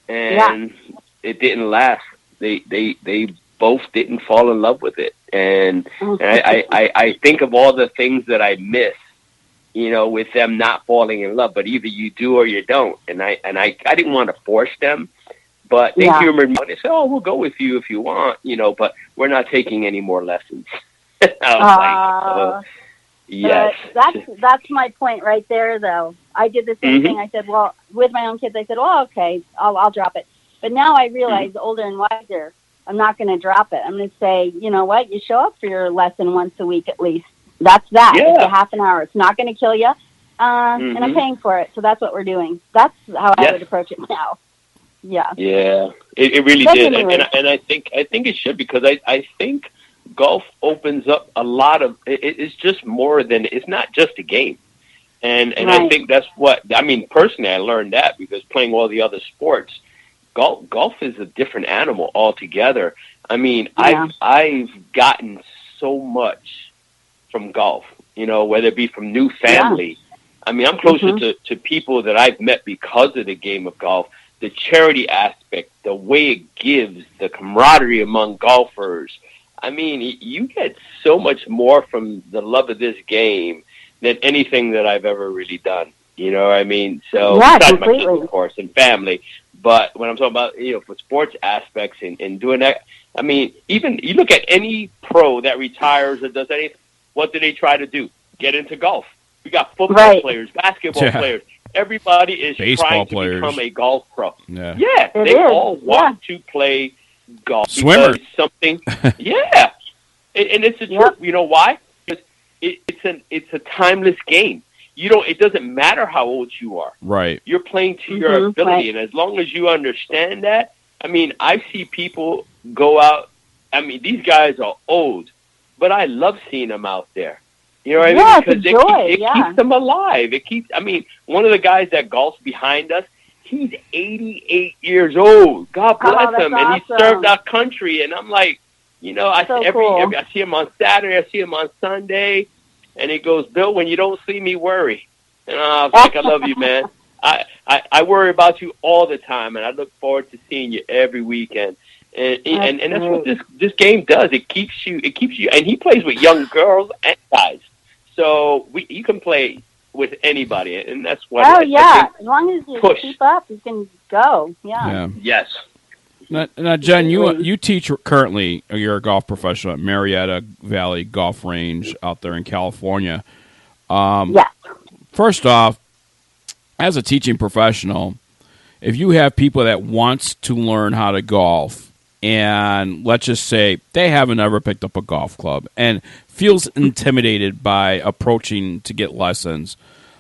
And it didn't last. They both didn't fall in love with it. And I think of all the things that I miss, you know, with them not falling in love. But either you do or you don't. And I didn't want to force them. But they humored me. They said, "Oh, we'll go with you if you want, you know, but we're not taking any more lessons." I was yes. That's my point right there, though. I did the same thing. I said, well, with my own kids, I said, well, okay, I'll drop it. But now I realize, older and wiser, I'm not going to drop it. I'm going to say, you know what, you show up for your lesson once a week at least. That's that. Yeah. It's a half an hour. It's not going to kill you, and I'm paying for it. So that's what we're doing. That's how I would approach it now. Yeah. Yeah, it really did, and I think it should, because I think golf opens up a lot of. It's just more than, it's not just a game, and I think that's what I mean. Personally, I learned that because playing all the other sports, golf is a different animal altogether. I mean, I've gotten so much from golf, you know, whether it be from new family. I mean, I'm closer to people that I've met because of the game of golf. The charity aspect, the way it gives, the camaraderie among golfers. I mean, you get so much more from the love of this game than anything that I've ever really done. You know what I mean? So, besides my kids, of course, and family. But when I'm talking about, you know, for sports aspects and doing that, I mean, even you look at any pro that retires or does anything, what do they try to do? Get into golf. We got football players, basketball players. Everybody is baseball trying players. to become a golf pro. Yeah, they all want to play golf. Swimmer. Something. And it's the truth. You know why? Because it's a timeless game. It doesn't matter how old you are. Right. You're playing to your ability, and as long as you understand that, I mean, I see people go out. I mean, these guys are old, but I love seeing them out there. You know what I mean? Because it keeps them alive. I mean, one of the guys that golfs behind us, he's 88 years old. God bless him. And he served our country. And I'm like, you know, I see him on Saturday, I see him on Sunday. And he goes, Bill, when you don't see me, worry. And I was like, I love you, man. I worry about you all the time. And I look forward to seeing you every weekend. And that's what this game does. It keeps you, and he plays with young girls and guys. So you can play with anybody, and that's what. Oh yeah, as long as you keep up, you can go. Yeah. Yes. Now, Jen, you teach currently. You're a golf professional at Marietta Valley Golf Range out there in California. First off, as a teaching professional, if you have people that wants to learn how to golf, and let's just say they haven't ever picked up a golf club and feels intimidated by approaching to get lessons,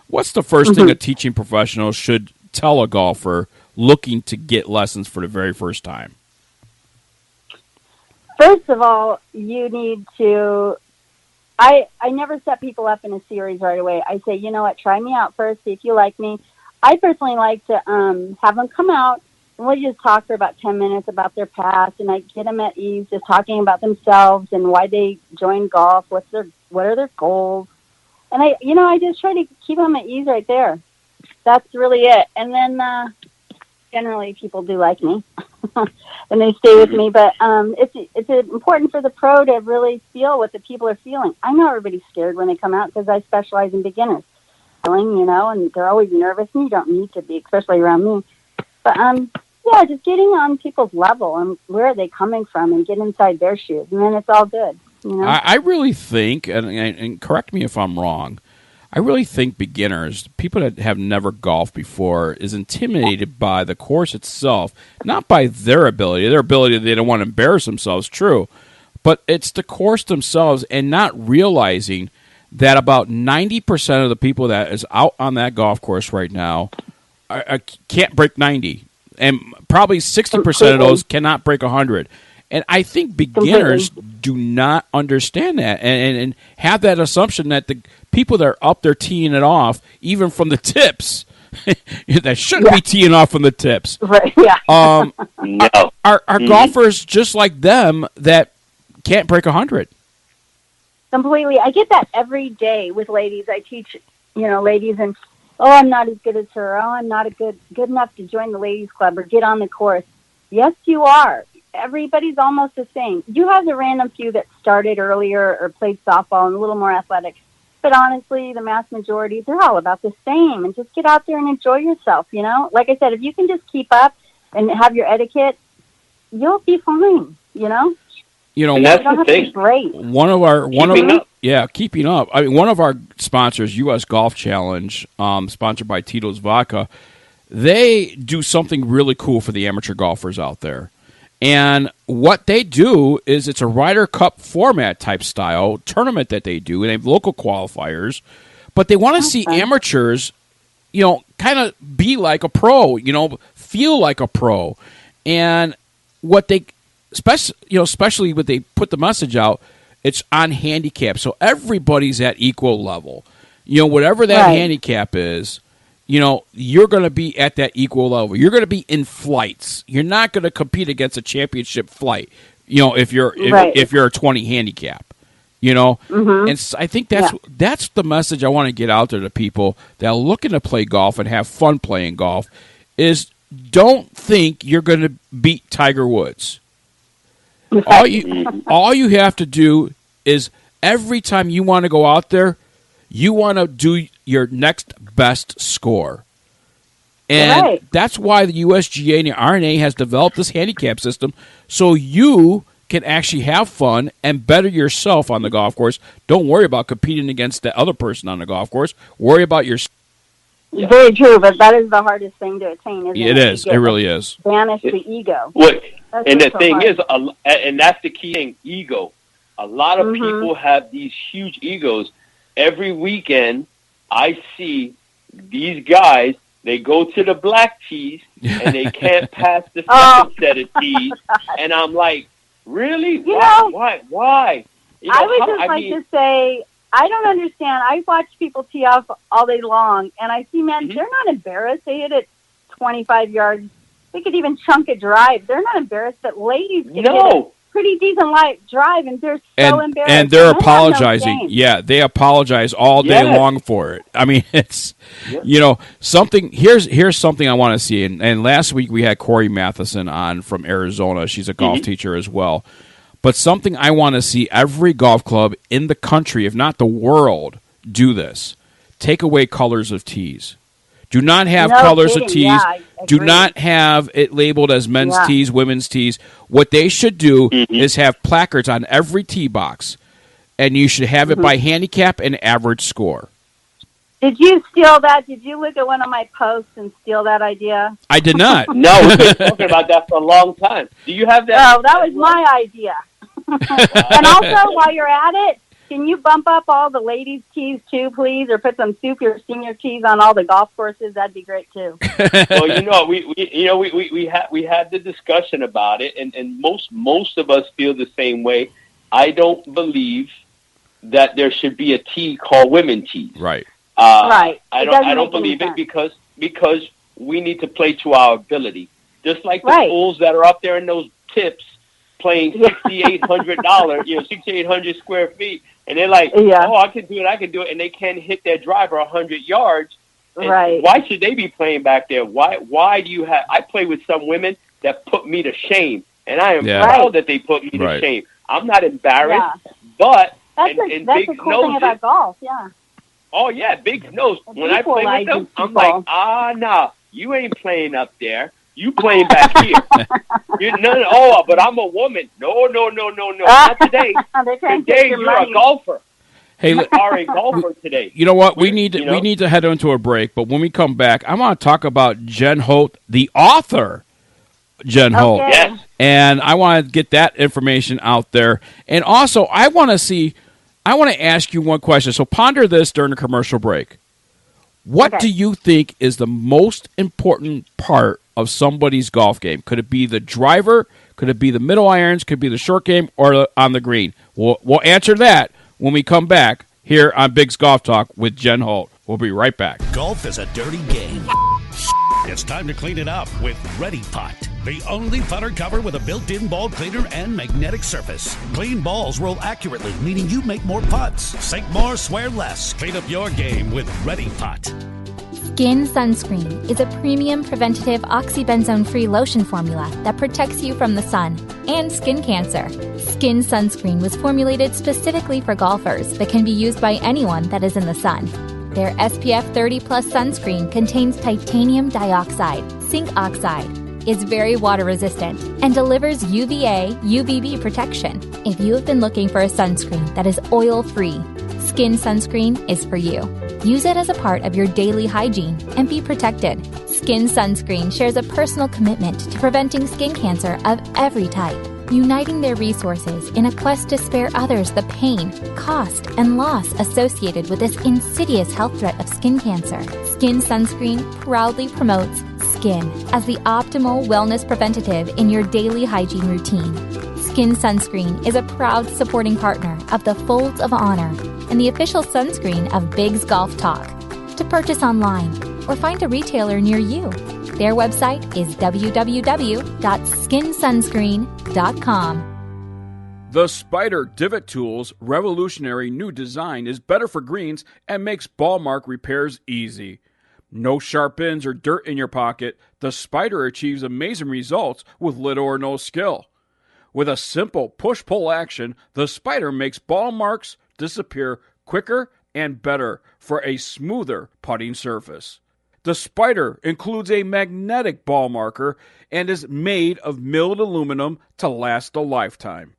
what's the first thing a teaching professional should tell a golfer looking to get lessons for the very first time? First of all, you need to... I never set people up in a series right away. I say, you know what, try me out first, see if you like me. I personally like to have them come out, and we'll just talk for about 10 minutes about their past, and I get them at ease, just talking about themselves and why they joined golf, what are their goals. And I just try to keep them at ease right there. That's really it. And then generally people do like me and they stay with me. But it's important for the pro to really feel what the people are feeling. I know everybody's scared when they come out because I specialize in beginners, and they're always nervous, and you don't need to be, especially around me. But just getting on people's level and where are they coming from, and get inside their shoes, and then it's all good. You know? I really think, and correct me if I'm wrong, I really think beginners, people that have never golfed before, is intimidated by the course itself, not by their ability. Their ability, they don't want to embarrass themselves, true. but it's the course themselves and not realizing that about 90% of the people that is out on that golf course right now can't break 90. And probably 60% of those cannot break 100. And I think beginners do not understand that and have that assumption that the people that are up there teeing it off, even from the tips, that shouldn't be teeing off from the tips. Right, yeah. No. Are golfers just like them that can't break 100. Completely. I get that every day with ladies. I teach, ladies, and I'm not as good as her. Oh, I'm not good enough to join the ladies club or get on the course. Yes, you are. Everybody's almost the same. You have the random few that started earlier or played softball and a little more athletic. But honestly, the mass majority, they're all about the same. And just get out there and enjoy yourself, Like I said, if you can just keep up and have your etiquette, you'll be fine, And that's the thing. Great. Keeping up. I mean, one of our sponsors, U.S. Golf Challenge, sponsored by Tito's Vodka, they do something really cool for the amateur golfers out there. And what they do is it's a Ryder Cup format type style tournament that they do, and they have local qualifiers, but they want to see amateurs, kind of be like a pro, feel like a pro. And what they especially when they put the message out, it's on handicap. So everybody's at equal level. Whatever that handicap is, you're going to be at that equal level. You're going to be in flights. You're not going to compete against a championship flight, if you're a 20 handicap. And I think that's the message I want to get out there to people that are looking to play golf and have fun playing golf is don't think you're going to beat Tiger Woods. All you have to do is every time you want to go out there, you want to do your next best score. And that's why the USGA and the RNA has developed this handicap system so you can actually have fun and better yourself on the golf course. Don't worry about competing against the other person on the golf course. Worry about your... Very true, but that is the hardest thing to attain, isn't it? It is. It really is. Banish the ego. And the thing is, and that's the key thing, ego. A lot of people have these huge egos. Every weekend, I see these guys, they go to the black tees, and they can't pass the second set of tees. And I'm like, really? Why? I would just like to say, I don't understand. I watch people tee off all day long, and I see men, they're not embarrassed. They hit it 25 yards. They could even chunk a drive. They're not embarrassed, but ladies can hit a pretty decent light drive, and they're so embarrassed. And they're apologizing. They apologize all day long for it. I mean, it's, something. Here's something I want to see. And last week we had Corey Matheson on from Arizona. She's a golf teacher as well. But something I want to see every golf club in the country, if not the world, do this. Take away colors of tees. Do not have colors of tees. Do not have it labeled as men's tees, women's tees. What they should do is have placards on every tee box, and you should have it by handicap and average score. Did you steal that? Did you look at one of my posts and steal that idea? I did not. No, we've been talking about that for a long time. Do you have that? Oh, that was my idea. And also, while you're at it, can you bump up all the ladies' tees too, please, or put some super senior tees on all the golf courses? That'd be great too. Well, we had the discussion about it, and most of us feel the same way. I don't believe that there should be a tee called women tees. Right. Right. I don't believe it because we need to play to our ability. Just like the fools that are up there in those tips playing $6,800, $6,800 square feet. And they're like, I can do it, and they can't hit their driver 100 yards. And why should they be playing back there? Why do you have... I play with some women that put me to shame, and I am proud that they put me to shame. I'm not embarrassed, but... That's the cool thing about golf, Oh, yeah, Biggs knows. When I play with them, I'm like, nah, you ain't playing up there. You playing back here. But I'm a woman. No. Not today. Today you're a golfer. Hey, you are a golfer today. You know what? We need to head into a break, but when we come back, I want to talk about Jenn Holt, the author, Jenn Holt. Yes. And I want to get that information out there. And also, I want to ask you one question. So ponder this during the commercial break. What do you think is the most important part of somebody's golf game? Could it be the driver? Could it be the middle irons? Could it be the short game or on the green? We'll answer that when we come back here on Bigg's Golf Talk with Jenn Holt. We'll be right back. Golf is a dirty game. It's time to clean it up with Ready Pot, the only putter cover with a built-in ball cleaner and magnetic surface. Clean balls roll accurately, meaning you make more putts. Sink more, swear less. Clean up your game with Ready Pot. Skin Sunscreen is a premium preventative oxybenzone-free lotion formula that protects you from the sun and skin cancer. Skin Sunscreen was formulated specifically for golfers but can be used by anyone that is in the sun. Their SPF 30+ sunscreen contains titanium dioxide, zinc oxide, is very water resistant, and delivers UVA, UVB protection. If you have been looking for a sunscreen that is oil-free, Skin Sunscreen is for you. Use it as a part of your daily hygiene and be protected. Skin Sunscreen shares a personal commitment to preventing skin cancer of every type, uniting their resources in a quest to spare others the pain, cost, and loss associated with this insidious health threat of skin cancer. Skin Sunscreen proudly promotes skin as the optimal wellness preventative in your daily hygiene routine. Skin Sunscreen is a proud supporting partner of the Folds of Honor and the official sunscreen of Bigg's Golf Talk. To purchase online or find a retailer near you, their website is www.skinsunscreen.com. The Spider Divot Tool's revolutionary new design is better for greens and makes ball mark repairs easy. No sharp ends or dirt in your pocket, the Spider achieves amazing results with little or no skill. With a simple push-pull action, the Spider makes ball marks disappear quicker and better for a smoother putting surface. The Spider includes a magnetic ball marker and is made of milled aluminum to last a lifetime.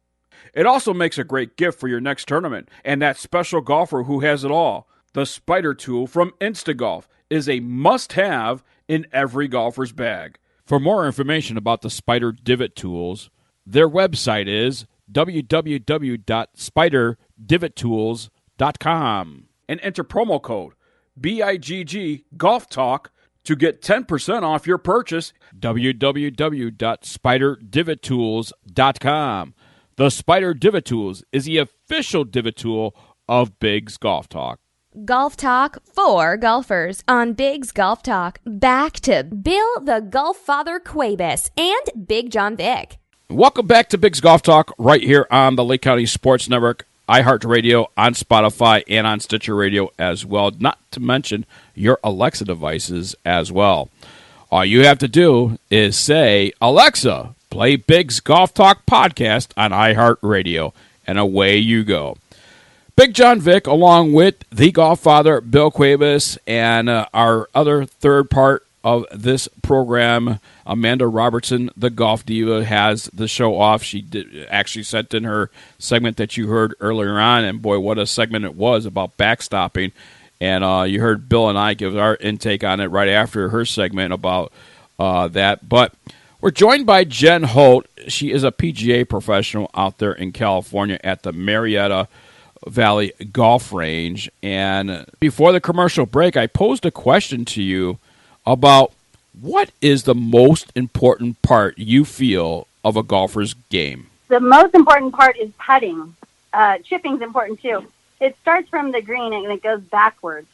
It also makes a great gift for your next tournament and that special golfer who has it all. The Spider tool from Instagolf is a must-have in every golfer's bag. For more information about the Spider Divot Tools, their website is www.spiderdivot.tools.com and enter promo code BIGG Golf Talk to get 10% off your purchase. www.spiderdivot.tools.com. The Spider Divot Tools is the official divot tool of Bigg's Golf Talk. Golf Talk for golfers on Bigg's Golf Talk. Back to Bill the Golf Father Cuebas and Bigg Jon Vic. Welcome back to Bigg's Golf Talk right here on the Lake County Sports Network, iHeartRadio, on Spotify, and on Stitcher Radio as well, not to mention your Alexa devices as well. All you have to do is say, Alexa, play Bigg's Golf Talk podcast on iHeartRadio, and away you go. Bigg Jon Vic, along with the Golf Father, Bill Cuebas, and our other third part of this program, Amanda Robertson, the Golf Diva, has the show off. She actually sent in her segment that you heard earlier on, and boy, what a segment it was about backstopping. And you heard Bill and I give our intake on it right after her segment about that. But we're joined by Jenn Holt. She is a PGA professional out there in California at the Marietta Valley Golf Range. And before the commercial break, I posed a question to you about what is the most important part you feel of a golfer's game? The most important part is putting. Chipping's important too. It starts from the green and it goes backwards.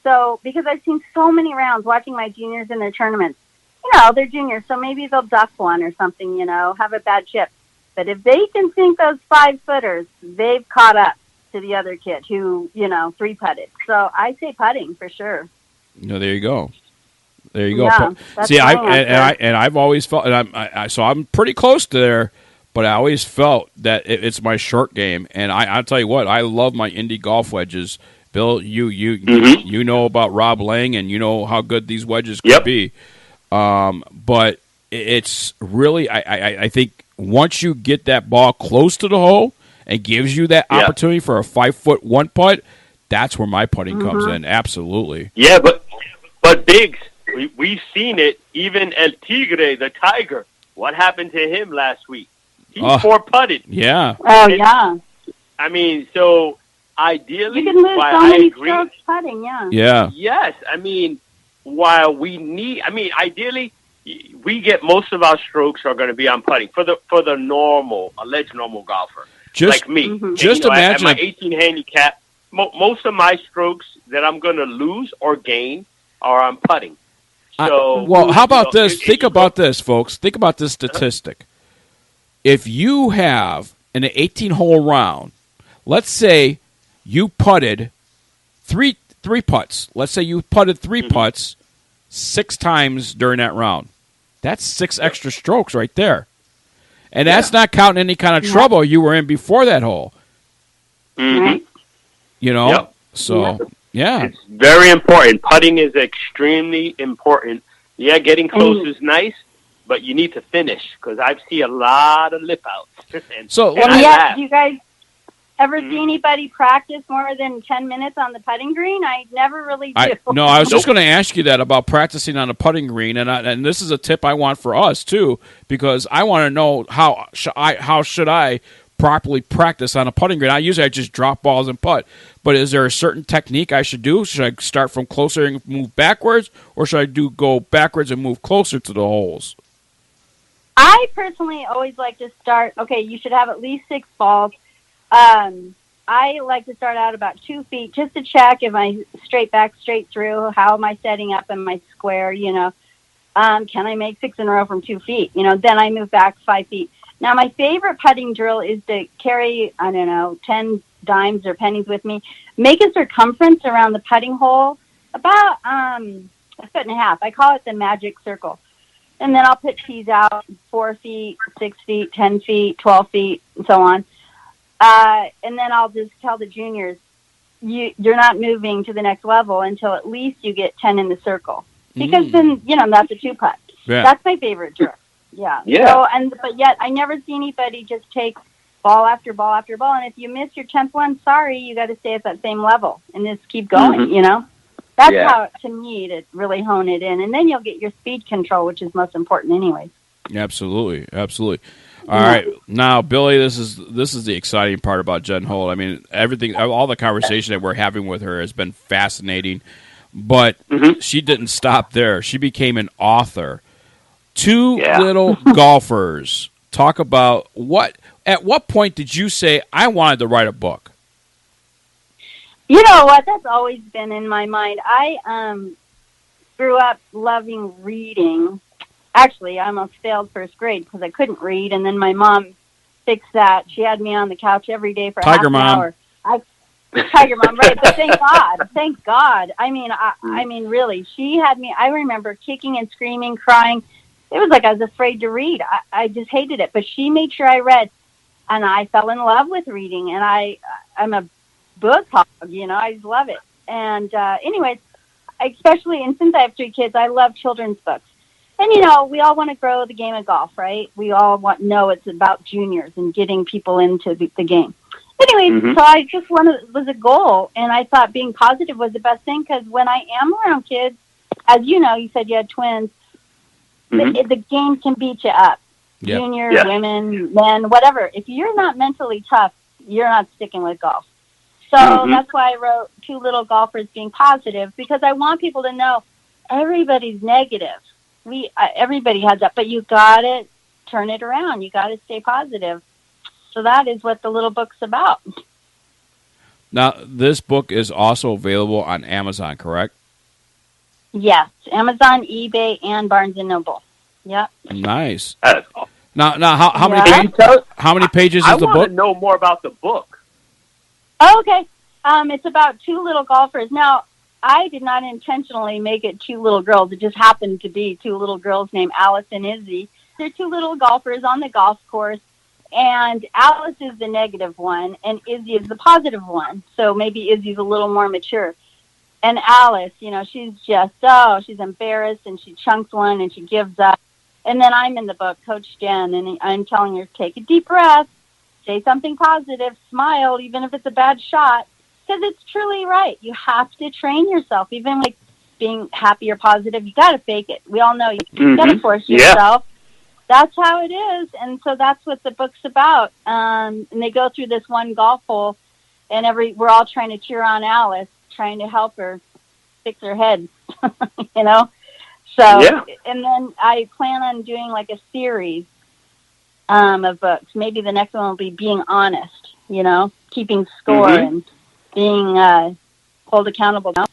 So because I've seen so many rounds watching my juniors in their tournaments, they're juniors, so maybe they'll duck one or something, have a bad chip. But if they can sink those 5-footers, they've caught up to the other kid who, 3-putted. So I say putting for sure. There you go. There you go. Yeah, see, I've always felt, and I'm pretty close to there, but I always felt that it's my short game, and I'll tell you what, I love my indie golf wedges. Bill, you know about Rob Lang, and you know how good these wedges could be. But it's really, I think once you get that ball close to the hole and gives you that opportunity for a 5-foot one putt, that's where my putting comes in. Absolutely. Yeah, but Biggs, we've seen it even El Tigre, the Tiger, What happened to him last week? He Oh. putted. Yeah. Oh, yeah. I mean, so ideally, You can lose while so I many agree, strokes putting, yeah. Yeah. yes, I mean, while we need, I mean, ideally, we get most of our strokes are going to be on putting for the normal, alleged normal golfer, Just- like me. Mm-hmm. just at imagine- my 18 handicap, most of my strokes that I'm going to lose or gain are on putting. So, well, how about you know, this? Think about this, folks. Think about this statistic. If you have in an 18-hole round, let's say you putted three putts. Let's say you putted 3 putts 6 times during that round. That's 6 extra strokes right there. And that's not counting any kind of trouble you were in before that hole. Mhm. You know? Yep. So, yeah. It's very important. Putting is extremely important. Yeah, getting close is nice, but you need to finish because I've seen a lot of lip outs. And, So, and And yet, laugh. do you guys ever see anybody practice more than 10 minutes on the putting green? I never really do. I was just going to ask you that about practicing on a putting green, and this is a tip I want for us too, because I want to know how should I properly practice on a putting green. I just drop balls and putt, but is there a certain technique I should do? Should I start from closer and move backwards, or should I go backwards and move closer to the holes? I personally always like to start, okay, you should have at least 6 balls. I like to start out about 2 feet just to check if I straight back, straight through, how am I setting up in my square, you know. Can I make 6 in a row from 2 feet? You know, then I move back 5 feet. Now, my favorite putting drill is to carry, 10 dimes or pennies with me. Make a circumference around the putting hole about 1.5 feet. I call it the magic circle. And then I'll put tees out 4 feet, 6 feet, 10 feet, 12 feet, and so on. And then I'll just tell the juniors, you're not moving to the next level until at least you get 10 in the circle. Because then, that's a 2-putt. Yeah. That's my favorite drill. Yeah. Yeah. So, but yet I never see anybody just take ball after ball after ball. And if you miss your 10th one, sorry, you got to stay at that same level and just keep going, That's how, to me, to really hone it in. And then you'll get your speed control, which is most important anyways. Absolutely. All right, now Billy, this is the exciting part about Jenn Holt. I mean, all the conversation that we're having with her has been fascinating, but she didn't stop there. She became an author. 2 Little Golfers. Talk about at what point did you say, I wanted to write a book? You know what? That's always been in my mind. I grew up loving reading. Actually, I almost failed first grade because I couldn't read, and then my mom fixed that. She had me on the couch every day for half an hour. Tiger Mom, right? But thank God. I mean, really, she had me. I remember kicking and screaming, crying. It was like I was afraid to read. I just hated it. But she made sure I read, and I fell in love with reading. And I'm a book hog, I just love it. And anyways, especially, and since I have 3 kids, I love children's books. And, we all want to grow the game of golf, right? We all know it's about juniors and getting people into the game. Anyways, so I just was a goal, and I thought being positive was the best thing because when I am around kids, as you know, you said you had twins, the game can beat you up. Yep. Junior, women, men, whatever. If you're not mentally tough, you're not sticking with golf. So that's why I wrote 2 Little Golfers being positive, because I want people to know everybody's negative. Everybody has that, but you got to turn it around. You got to stay positive. So that is what the little book's about. Now, this book is also available on Amazon, correct? Yes, Amazon, eBay, and Barnes & Noble. Yep. Nice. Now, how many pages is the book? I want to know more about the book. Oh, okay. It's about 2 little golfers. Now, I did not intentionally make it 2 little girls. It just happened to be 2 little girls named Alice and Izzy. They're 2 little golfers on the golf course, and Alice is the negative one, and Izzy is the positive one. So maybe Izzy's a little more mature. And Alice, she's just, she's embarrassed, and she chunks one, and she gives up. And then I'm in the book, Coach Jen, and I'm telling her, take a deep breath, say something positive, smile, even if it's a bad shot. Because it's truly right. You have to train yourself. Even like being happy or positive, you got to fake it. We all know you got to force yourself. that's how it is. And so that's what the book's about. And they go through this one golf hole, and we're all trying to cheer on Alice, trying to help her fix her head, you know? So, Yeah. And then I plan on doing like a series of books. Maybe the next one will be Being Honest, you know, keeping score and being hold accountable. Yes.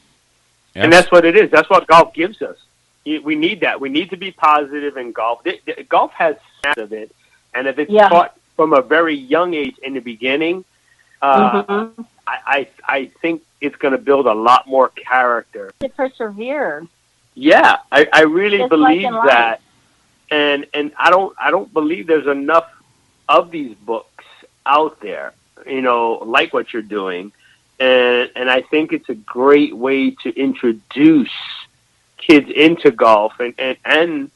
And that's what it is. That's what golf gives us. We need that. We need to be positive in golf. Golf has sense of it, and if it's taught from a very young age in the beginning, I think it's going to build a lot more character. To persevere. Yeah, I really Just believe like in life. that, and I don't believe there's enough of these books out there, you know, like what you're doing, and I think it's a great way to introduce kids into golf and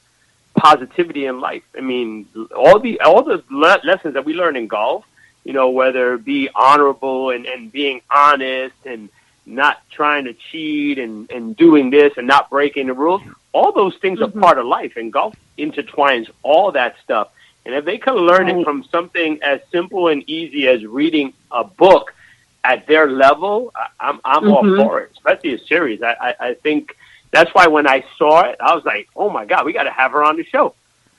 positivity in life. I mean, all the lessons that we learn in golf, you know, whether it be honorable and being honest and not trying to cheat and doing this and not breaking the rules, all those things are part of life, and golf intertwines all that stuff. And if they can learn it from something as simple and easy as reading a book at their level, I'm all for it, especially a series. I think that's why when I saw it, I was like, oh my God, we got to have her on the show.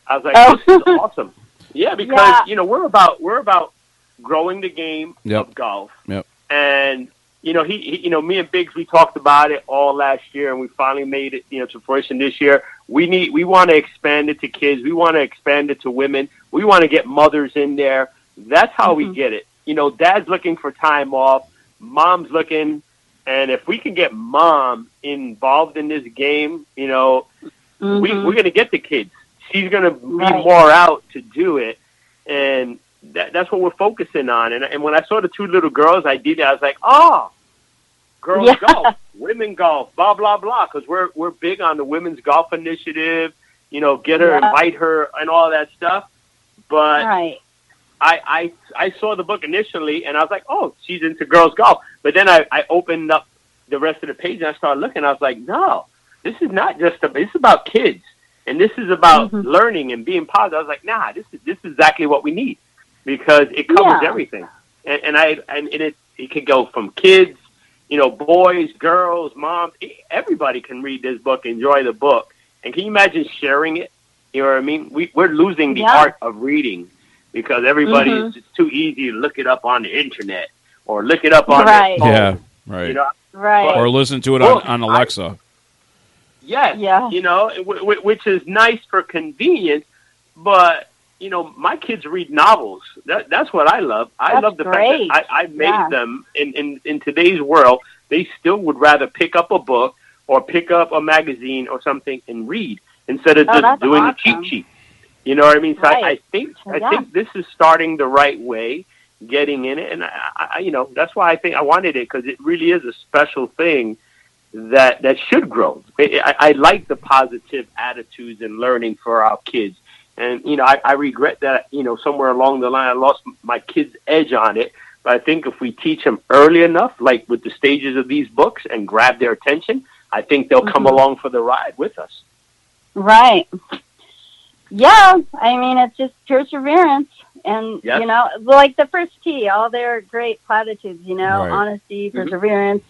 I was like, this is awesome. Yeah, because, you know, we're about growing the game of golf. Yep. And, you know, he me and Biggs, we talked about it all last year, and we finally made it, you know, to fruition this year. We want to expand it to kids. We want to expand it to women. We want to get mothers in there. That's how we get it. You know, dad's looking for time off. Mom's looking. And if we can get mom involved in this game, you know, we're going to get the kids. She's going to be more out to do it. And that's what we're focusing on. And when I saw the two little girls, I was like, oh, girls golf, women golf, blah, blah, blah. Because we're big on the women's golf initiative, you know, get her, invite her, and all that stuff. But I saw the book initially, and I was like, oh, she's into girls golf. But then I opened up the rest of the page, and I started looking. I was like, no, this is not just it's about kids, and this is about learning and being positive. I was like, nah, this is exactly what we need, because it covers everything, and it could go from kids, you know, boys, girls, moms, everybody can read this book, enjoy the book. And can you imagine sharing it? You know what I mean? We're losing the art of reading, because everybody it's too easy to look it up on the internet or look it up on their phone. Yeah, right. You know? Or listen to it on Alexa. Yes, you know, which is nice for convenience, but, you know, my kids read novels. That's what I love. I love the fact that I made them in today's world. They still would rather pick up a book or pick up a magazine or something and read instead of just doing a cheat sheet. You know what I mean? So I think this is starting the right way, getting in it, and I you know, that's why I think I wanted it, because it really is a special thing that should grow. I like the positive attitudes and learning for our kids, and you know, I regret that, you know, somewhere along the line I lost my kids' edge on it. But I think if we teach them early enough, like with the stages of these books, and grab their attention, I think they'll come along for the ride with us. Right. Yeah, I mean, it's just perseverance, and you know, like the first tee, all their great platitudes, you know, honesty, perseverance.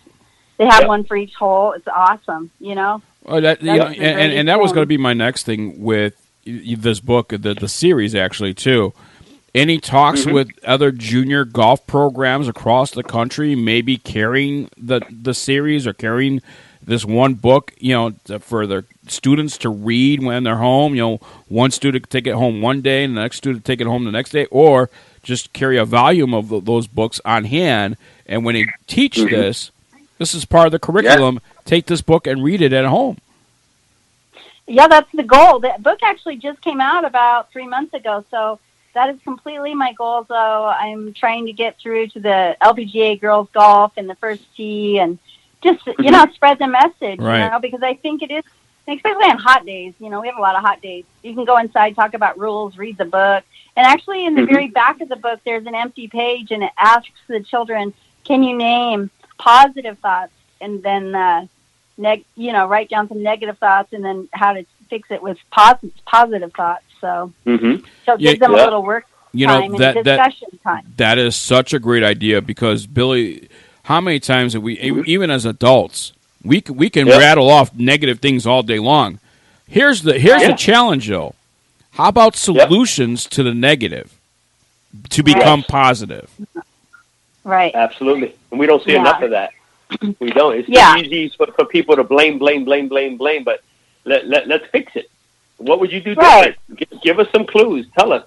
They have one for each hole. It's awesome, you know. Well, that was going to be my next thing with this book, the series actually too. Any talks with other junior golf programs across the country, maybe carrying the series or carrying this one book, you know, for their students to read when they're home. You know, one student take it home one day and the next student take it home the next day, or just carry a volume of those books on hand. And when they teach this is part of the curriculum. Take this book and read it at home. Yeah, that's the goal. The book actually just came out about 3 months ago, so that is completely my goal. So I'm trying to get through to the LPGA girls golf and the first tee, and just, you know, spread the message, you know, because I think it is, especially on hot days, you know, we have a lot of hot days. You can go inside, talk about rules, read the book. And actually in the very back of the book, there's an empty page, and it asks the children, can you name positive thoughts? And then, you know, write down some negative thoughts, and then how to fix it with positive thoughts. So, so it gives them a little work time and discussion time. That is such a great idea because, Billy, how many times have we, even as adults, we can rattle off negative things all day long. Here's the challenge, though. How about solutions to the negative to become positive? Right. Absolutely. And we don't see enough of that. We don't. It's too easy for people to blame, but let's fix it. What would you do different? Give us some clues. Tell us.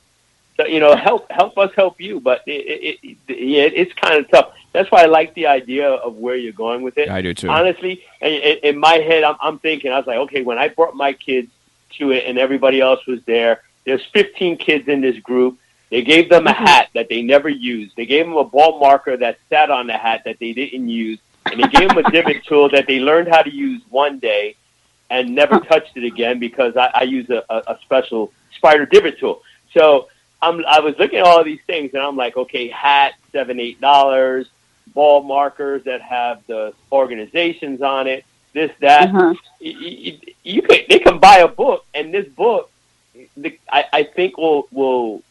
So, help us help you. But it's kind of tough. That's why I like the idea of where you're going with it. I do too. Honestly, in my head, I'm thinking, I was like, okay, when I brought my kids to it and everybody else was there, there's 15 kids in this group. They gave them a hat that they never used. They gave them a ball marker that sat on the hat that they didn't use. And they gave them a divot tool that they learned how to use one day and never touched it again because I use a special spider divot tool. So I was looking at all these things, and I'm like, okay, hat, $7, $8, ball markers that have the organizations on it, this, that. They can buy a book, and this book, I think, will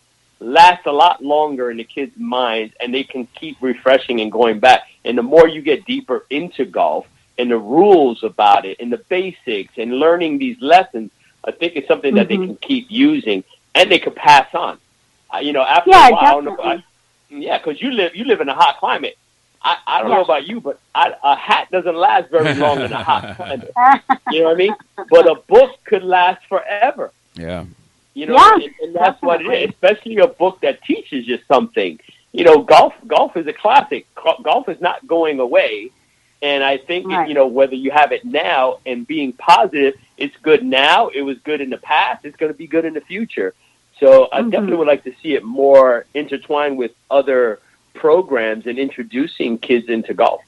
last a lot longer in the kids' minds, and they can keep refreshing and going back. And the more you get deeper into golf and the rules about it and the basics and learning these lessons, I think it's something that they can keep using and they can pass on. After a while, I don't know. Because you live in a hot climate. I don't know about you, but a hat doesn't last very long in a hot climate. You know what I mean? But a book could last forever. Yeah. And that's what it is, especially a book that teaches you something. Golf is a classic. Golf is not going away. And I think, whether you have it now and being positive, it's good now, it was good in the past, it's going to be good in the future. So I definitely would like to see it more intertwined with other programs and introducing kids into golf.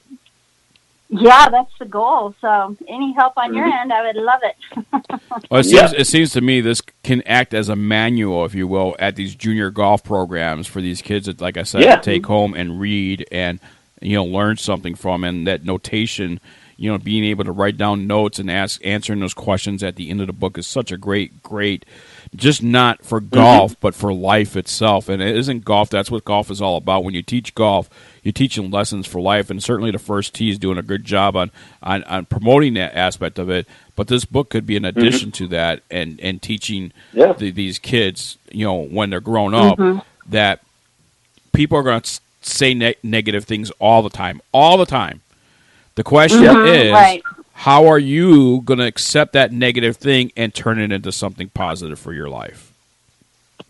Yeah, that's the goal. So any help on your end, I would love it. Well, it seems to me this can act as a manual, if you will, at these junior golf programs for these kids that, like I said, take home and read and learn something from, and that notation, being able to write down notes and answering those questions at the end of the book is such a great, just not for golf, but for life itself. And it isn't golf. That's what golf is all about. When you teach golf, you're teaching lessons for life, and certainly the First Tee is doing a good job on promoting that aspect of it. But this book could be an addition to that and teaching these kids, when they're grown up, that people are going to say negative things all the time. The question is, how are you going to accept that negative thing and turn it into something positive for your life?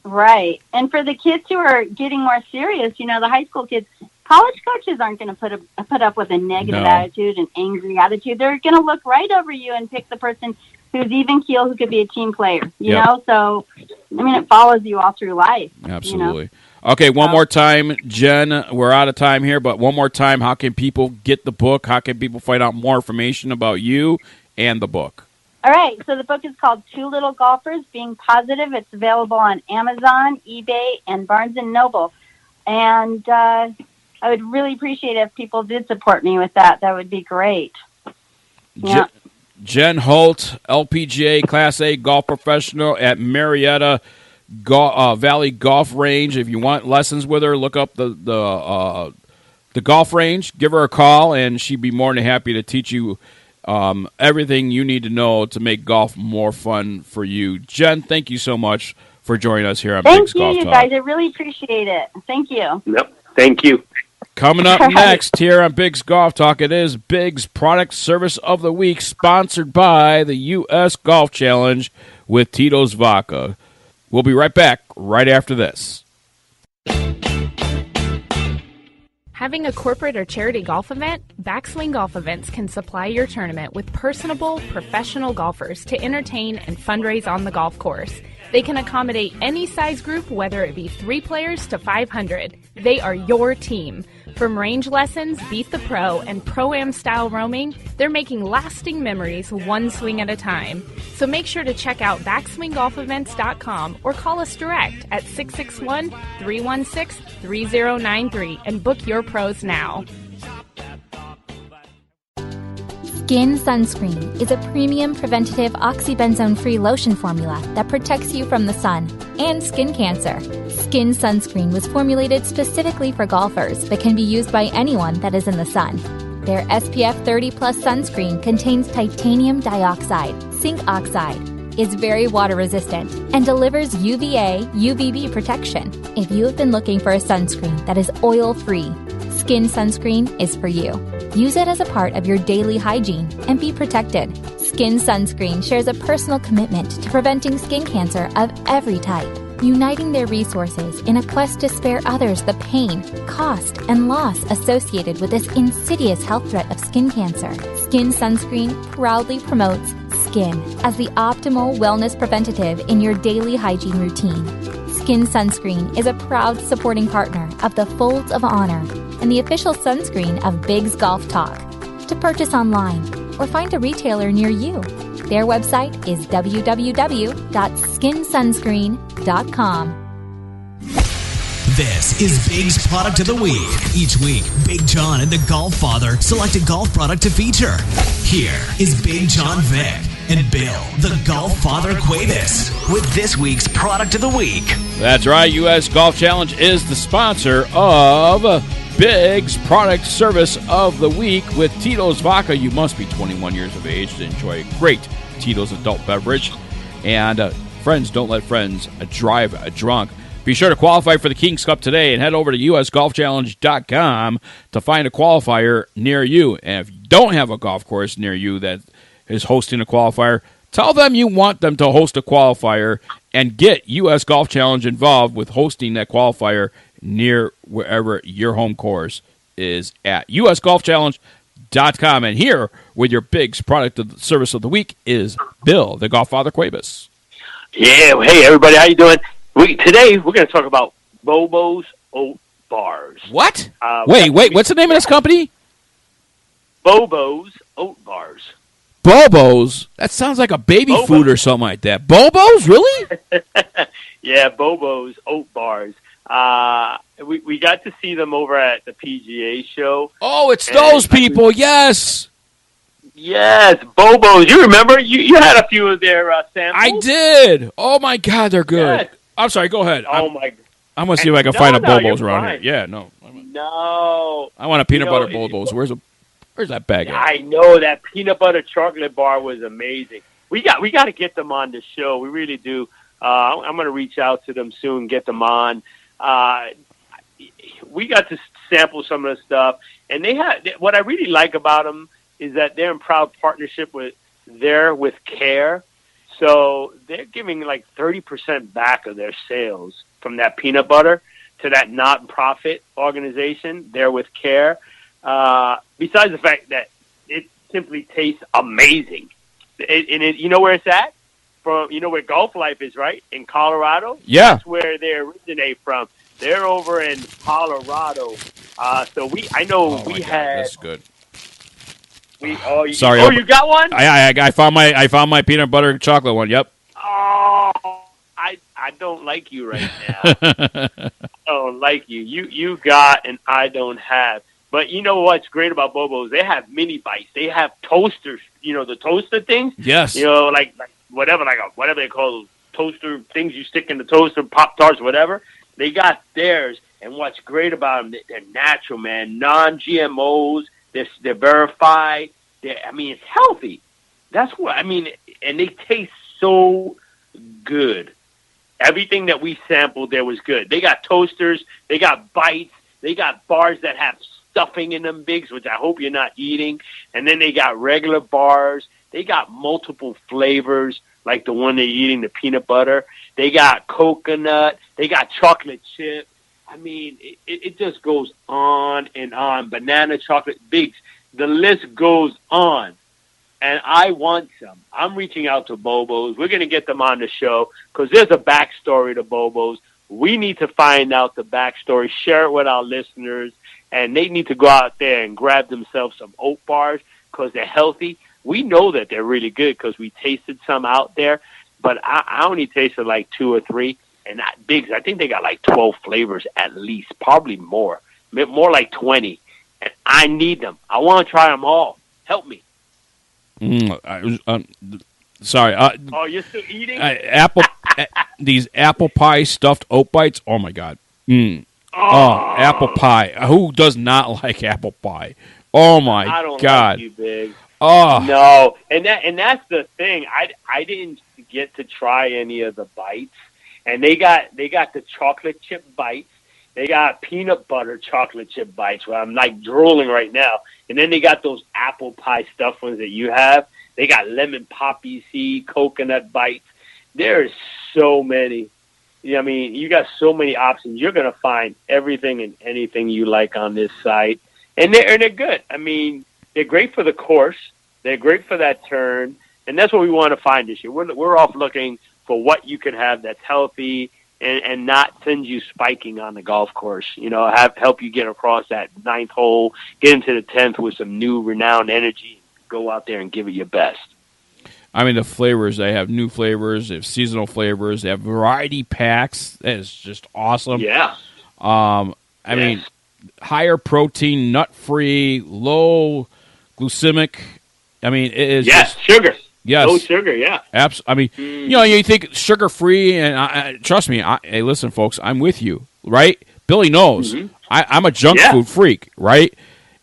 Right. And for the kids who are getting more serious, the high school kids, college coaches aren't going to put up with a negative attitude and angry attitude. They're going to look right over you and pick the person who's even keel, who could be a team player, you know? So, it follows you all through life. Absolutely. Okay, one more time, Jen, we're out of time here, but one more time, how can people get the book? How can people find out more information about you and the book? All right, so the book is called Two Little Golfers Being Positive. It's available on Amazon, eBay, and Barnes & Noble. And I would really appreciate it if people did support me with that. That would be great. Yeah. Jenn Holt, LPGA Class A golf professional at Marietta Valley Golf Range. If you want lessons with her, look up the golf range. Give her a call, and she'd be more than happy to teach you everything you need to know to make golf more fun for you. Jen, thank you so much for joining us here on Biggs Golf Talk. Thank you, guys. I really appreciate it. Thank you. Yep. Thank you. Coming up next here on Biggs Golf Talk, it is Biggs Product Service of the Week, sponsored by the U.S. Golf Challenge with Tito's Vodka. We'll be right back right after this. Having a corporate or charity golf event? Backswing Golf Events can supply your tournament with personable, professional golfers to entertain and fundraise on the golf course. They can accommodate any size group, whether it be 3 players to 500. They are your team. From range lessons, Beat the Pro, and Pro-Am style roaming, they're making lasting memories one swing at a time. So make sure to check out BackswingGolfEvents.com or call us direct at 661-316-3093 and book your pros now. Skin Sunscreen is a premium preventative oxybenzone-free lotion formula that protects you from the sun and skin cancer. Skin Sunscreen was formulated specifically for golfers but can be used by anyone that is in the sun. Their SPF 30+ sunscreen contains titanium dioxide, zinc oxide, is very water resistant, and delivers UVA, UVB protection. If you have been looking for a sunscreen that is oil-free, Skin Sunscreen is for you. Use it as a part of your daily hygiene and be protected. Skin Sunscreen shares a personal commitment to preventing skin cancer of every type, uniting their resources in a quest to spare others the pain, cost, and loss associated with this insidious health threat of skin cancer. Skin Sunscreen proudly promotes skin as the optimal wellness preventative in your daily hygiene routine. Skin Sunscreen is a proud supporting partner of the Folds of Honor and the official sunscreen of BiGGs Golf Talk. To purchase online or find a retailer near you, their website is www.skinsunscreen.com. This is BiGGs Product of the Week. Each week, Bigg Jon and the Golf Father select a golf product to feature. Here is Bigg Jon Vic and Bill, the Golf Father Cuebas, with this week's Product of the Week. That's right. U.S. Golf Challenge is the sponsor of BiGGs Product Service of the Week with Tito's Vodka. You must be 21 years of age to enjoy a great Tito's adult beverage. And friends, don't let friends drive drunk. Be sure to qualify for the King's Cup today and head over to usgolfchallenge.com to find a qualifier near you. And if you don't have a golf course near you that is hosting a qualifier, tell them you want them to host a qualifier and get U.S. Golf Challenge involved with hosting that qualifier near wherever your home course is at. usgolfchallenge.com. And here with your BiGGs Product of the Service of the Week is Bill, the Golf Father Cuebas. Yeah, hey everybody, how you doing? Today we're going to talk about BoBo's Oat Bars. What? Wait, what's the name of this company? BoBo's Oat Bars. BoBo's? That sounds like a baby food or something like that. BoBo's? Really? Yeah, BoBo's Oat Bars. We got to see them over at the PGA show. Oh, it's those people, yes. Yes, BoBo's. You remember? You had a few of their samples? I did. Oh, my God, they're good. Yes. I'm sorry, go ahead. Oh, my God. I'm going to see if I can find a BoBo's around here. Yeah, no. No. I want a peanut butter BoBo's. Where's that bag at? I know that peanut butter chocolate bar was amazing. We got to get them on the show. We really do. I'm going to reach out to them soon, get them on. We got to sample some of the stuff, and they had what I really like about them is that they're in proud partnership with Care. So they're giving like 30% back of their sales from that peanut butter to that not-profit organization. They're with Care. Besides the fact that it simply tastes amazing. You know where it's at? You know where Golf Life is, right? In Colorado? Yeah. That's where they originate from. They're over in Colorado. So I know we had... That's good. Sorry. You got one? I found my peanut butter chocolate one. Yep. Oh, I don't like you right now. I don't like you. You got and I don't have. But you know what's great about BoBo's? They have mini bites. They have toasters. You know the toaster things. Yes. You know, like whatever they call those toaster things you stick in the toaster, Pop-Tarts, whatever. They got theirs. And what's great about them? They're natural, man. Non-GMOs. They're verified. It's healthy. That's what and they taste so good. Everything that we sampled there was good. They got toasters. They got bites. They got bars that have stuffing in them, Biggs, which I hope you're not eating. And then they got regular bars. They got multiple flavors, like the one they're eating, the peanut butter. They got coconut. They got chocolate chip. It just goes on and on. Banana, chocolate, Biggs. The list goes on. And I want some. I'm reaching out to BoBo's. We're going to get them on the show because there's a backstory to BoBo's. We need to find out the backstory, share it with our listeners, and they need to go out there and grab themselves some oat bars because they're healthy. We know that they're really good because we tasted some out there, but I only tasted like 2 or 3. And Biggs, I think they got like 12 flavors at least, probably more like 20. And I need them. I want to try them all. Help me. Sorry. You're still eating? These apple pie stuffed oat bites. Oh my God. Apple pie. Who does not like apple pie? Oh my I don't God. like you, Big. Oh no, and that's the thing. I didn't get to try any of the bites, and they got the chocolate chip bites. They got peanut butter chocolate chip bites where I'm like drooling right now, and then they got those apple pie stuffed ones that you have. They got lemon poppy seed coconut bites. There's so many. I mean, you got so many options. You're gonna find everything and anything you like on this site, and they're good. I mean, they're great for the course. They're great for that turn, and that's what we want to find this year. We're off looking for what you can have that's healthy and not send you spiking on the golf course. Help you get across that 9th hole, get into the 10th with some new renowned energy, go out there and give it your best. I mean, the flavors, they have new flavors, they have seasonal flavors, they have variety packs. That is just awesome. Yeah. I mean, higher protein, nut-free, low glycemic. I mean, it is sugar. Yes. Low sugar, yeah. I mean, you think sugar-free, and trust me, hey, listen, folks, I'm with you, right? Billy knows. Mm-hmm. I'm a junk food freak, right?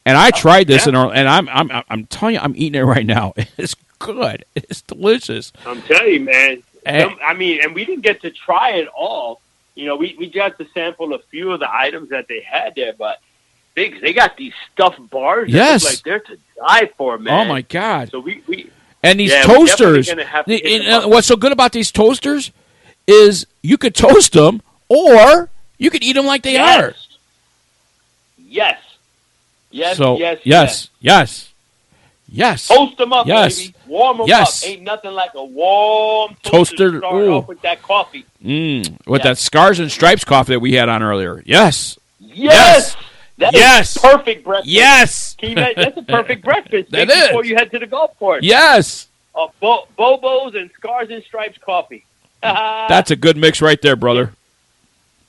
And I tried this, and I'm telling you, I'm eating it right now. It's good. It's delicious. I'm telling you, man. And we didn't get to try it all. We got to sample a few of the items that they had there, but Biggs, they got these stuffed bars. Yes. That look like they're to die for, man. Oh, my God. So we and these toasters, what's so good about these toasters is you could toast them or you could eat them like they are. Yes. Yes, so, yes. Toast them up, baby. Warm them up. Ain't nothing like a warm toaster. Start off with that coffee. With that Scars and Stripes coffee that we had on earlier. Yes. That is perfect breakfast. Yes. That's a perfect breakfast. That is. Before you head to the golf course. Yes. BoBo's and Scars and Stripes coffee. That's a good mix right there, brother.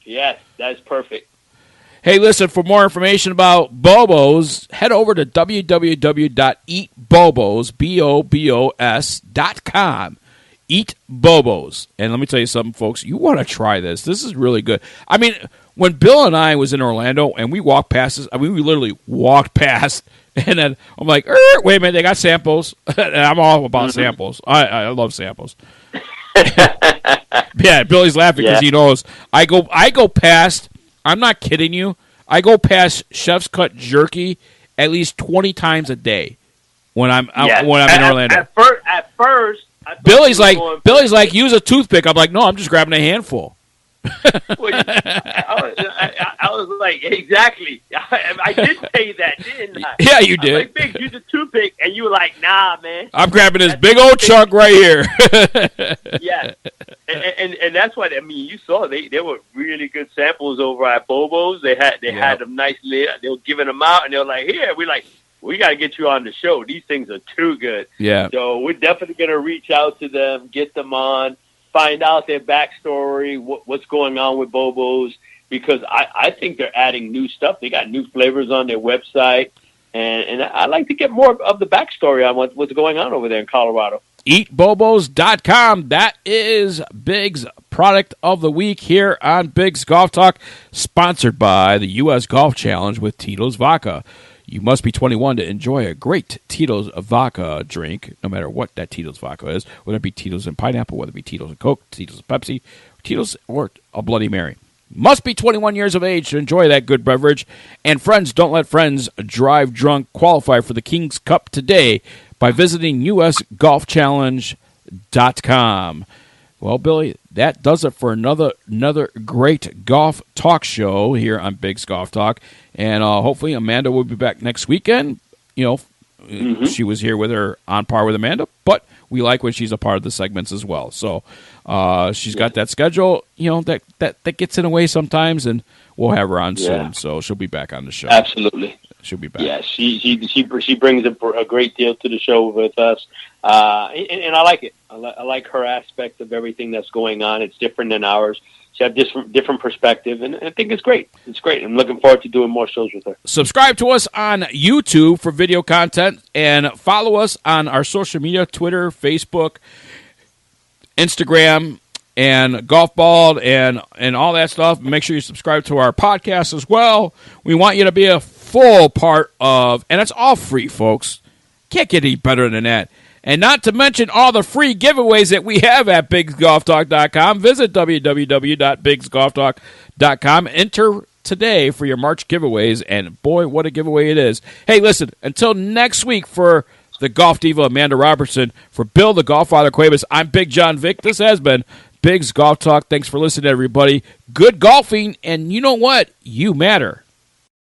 Yes, that's perfect. Hey, listen, for more information about BoBo's, head over to www.eatbobos.com. Eat BoBo's. And let me tell you something, folks. You want to try this. This is really good. I mean, when Bill and I was in Orlando and we walked past this, we literally walked past, and then I'm like, wait a minute, they got samples. And I'm all about samples. I love samples. Yeah, Billy's laughing because he knows. I go past, I'm not kidding you, I go past Chef's Cut Jerky at least 20 times a day when I'm in Orlando. At first, Billy's like, use a toothpick. I'm like, no, I'm just grabbing a handful. I was like, exactly. I did say that, didn't I? Yeah, you did. I was like, Big, use a toothpick, and you were like, nah, man. I'm grabbing this big old chunk right here. Yeah, and that's what you saw. They were really good samples over at BoBo's. They had them nicely. They were giving them out, and they were like, here, we got to get you on the show. These things are too good. Yeah. So we're definitely going to reach out to them, get them on, find out their backstory, what's going on with BoBo's, because I think they're adding new stuff. They got new flavors on their website, and I'd like to get more of the backstory on what's going on over there in Colorado. EatBobos.com. That is Bigg's product of the week here on Bigg's Golf Talk, sponsored by the U.S. Golf Challenge with Tito's Vodka. You must be 21 to enjoy a great Tito's Vodka drink, no matter what that Tito's Vodka is, whether it be Tito's and pineapple, whether it be Tito's and Coke, Tito's and Pepsi, Tito's or a Bloody Mary. Must be 21 years of age to enjoy that good beverage. And friends, don't let friends drive drunk. Qualify for the King's Cup today by visiting usgolfchallenge.com. Well, Billy, that does it for another great golf talk show here on Bigg's Golf Talk. And hopefully Amanda will be back next weekend. She was here with her On Par with Amanda, but we like when she's a part of the segments as well. So she's got that schedule, that gets in the way sometimes, and we'll have her on soon. So she'll be back on the show. Absolutely. She'll be back. Yeah, she brings a great deal to the show with us, and I like it. I like her aspect of everything that's going on. It's different than ours. She has different perspective, and I think it's great. It's great. I'm looking forward to doing more shows with her. Subscribe to us on YouTube for video content, and follow us on our social media, Twitter, Facebook, Instagram, and Golf Ball, and all that stuff. Make sure you subscribe to our podcast as well. We want you to be a full part of, and it's all free, folks. Can't get any better than that. And not to mention all the free giveaways that we have at BiggsGolfTalk.com. Visit www.BiggsGolfTalk.com. Enter today for your March giveaways, and boy, what a giveaway it is. Hey, listen, until next week for the Golf Diva, Amanda Robertson, for Bill, the Golf Father Cuebas, I'm Bigg Jon Vic. This has been Bigg's Golf Talk. Thanks for listening, everybody. Good golfing, and you know what? You matter.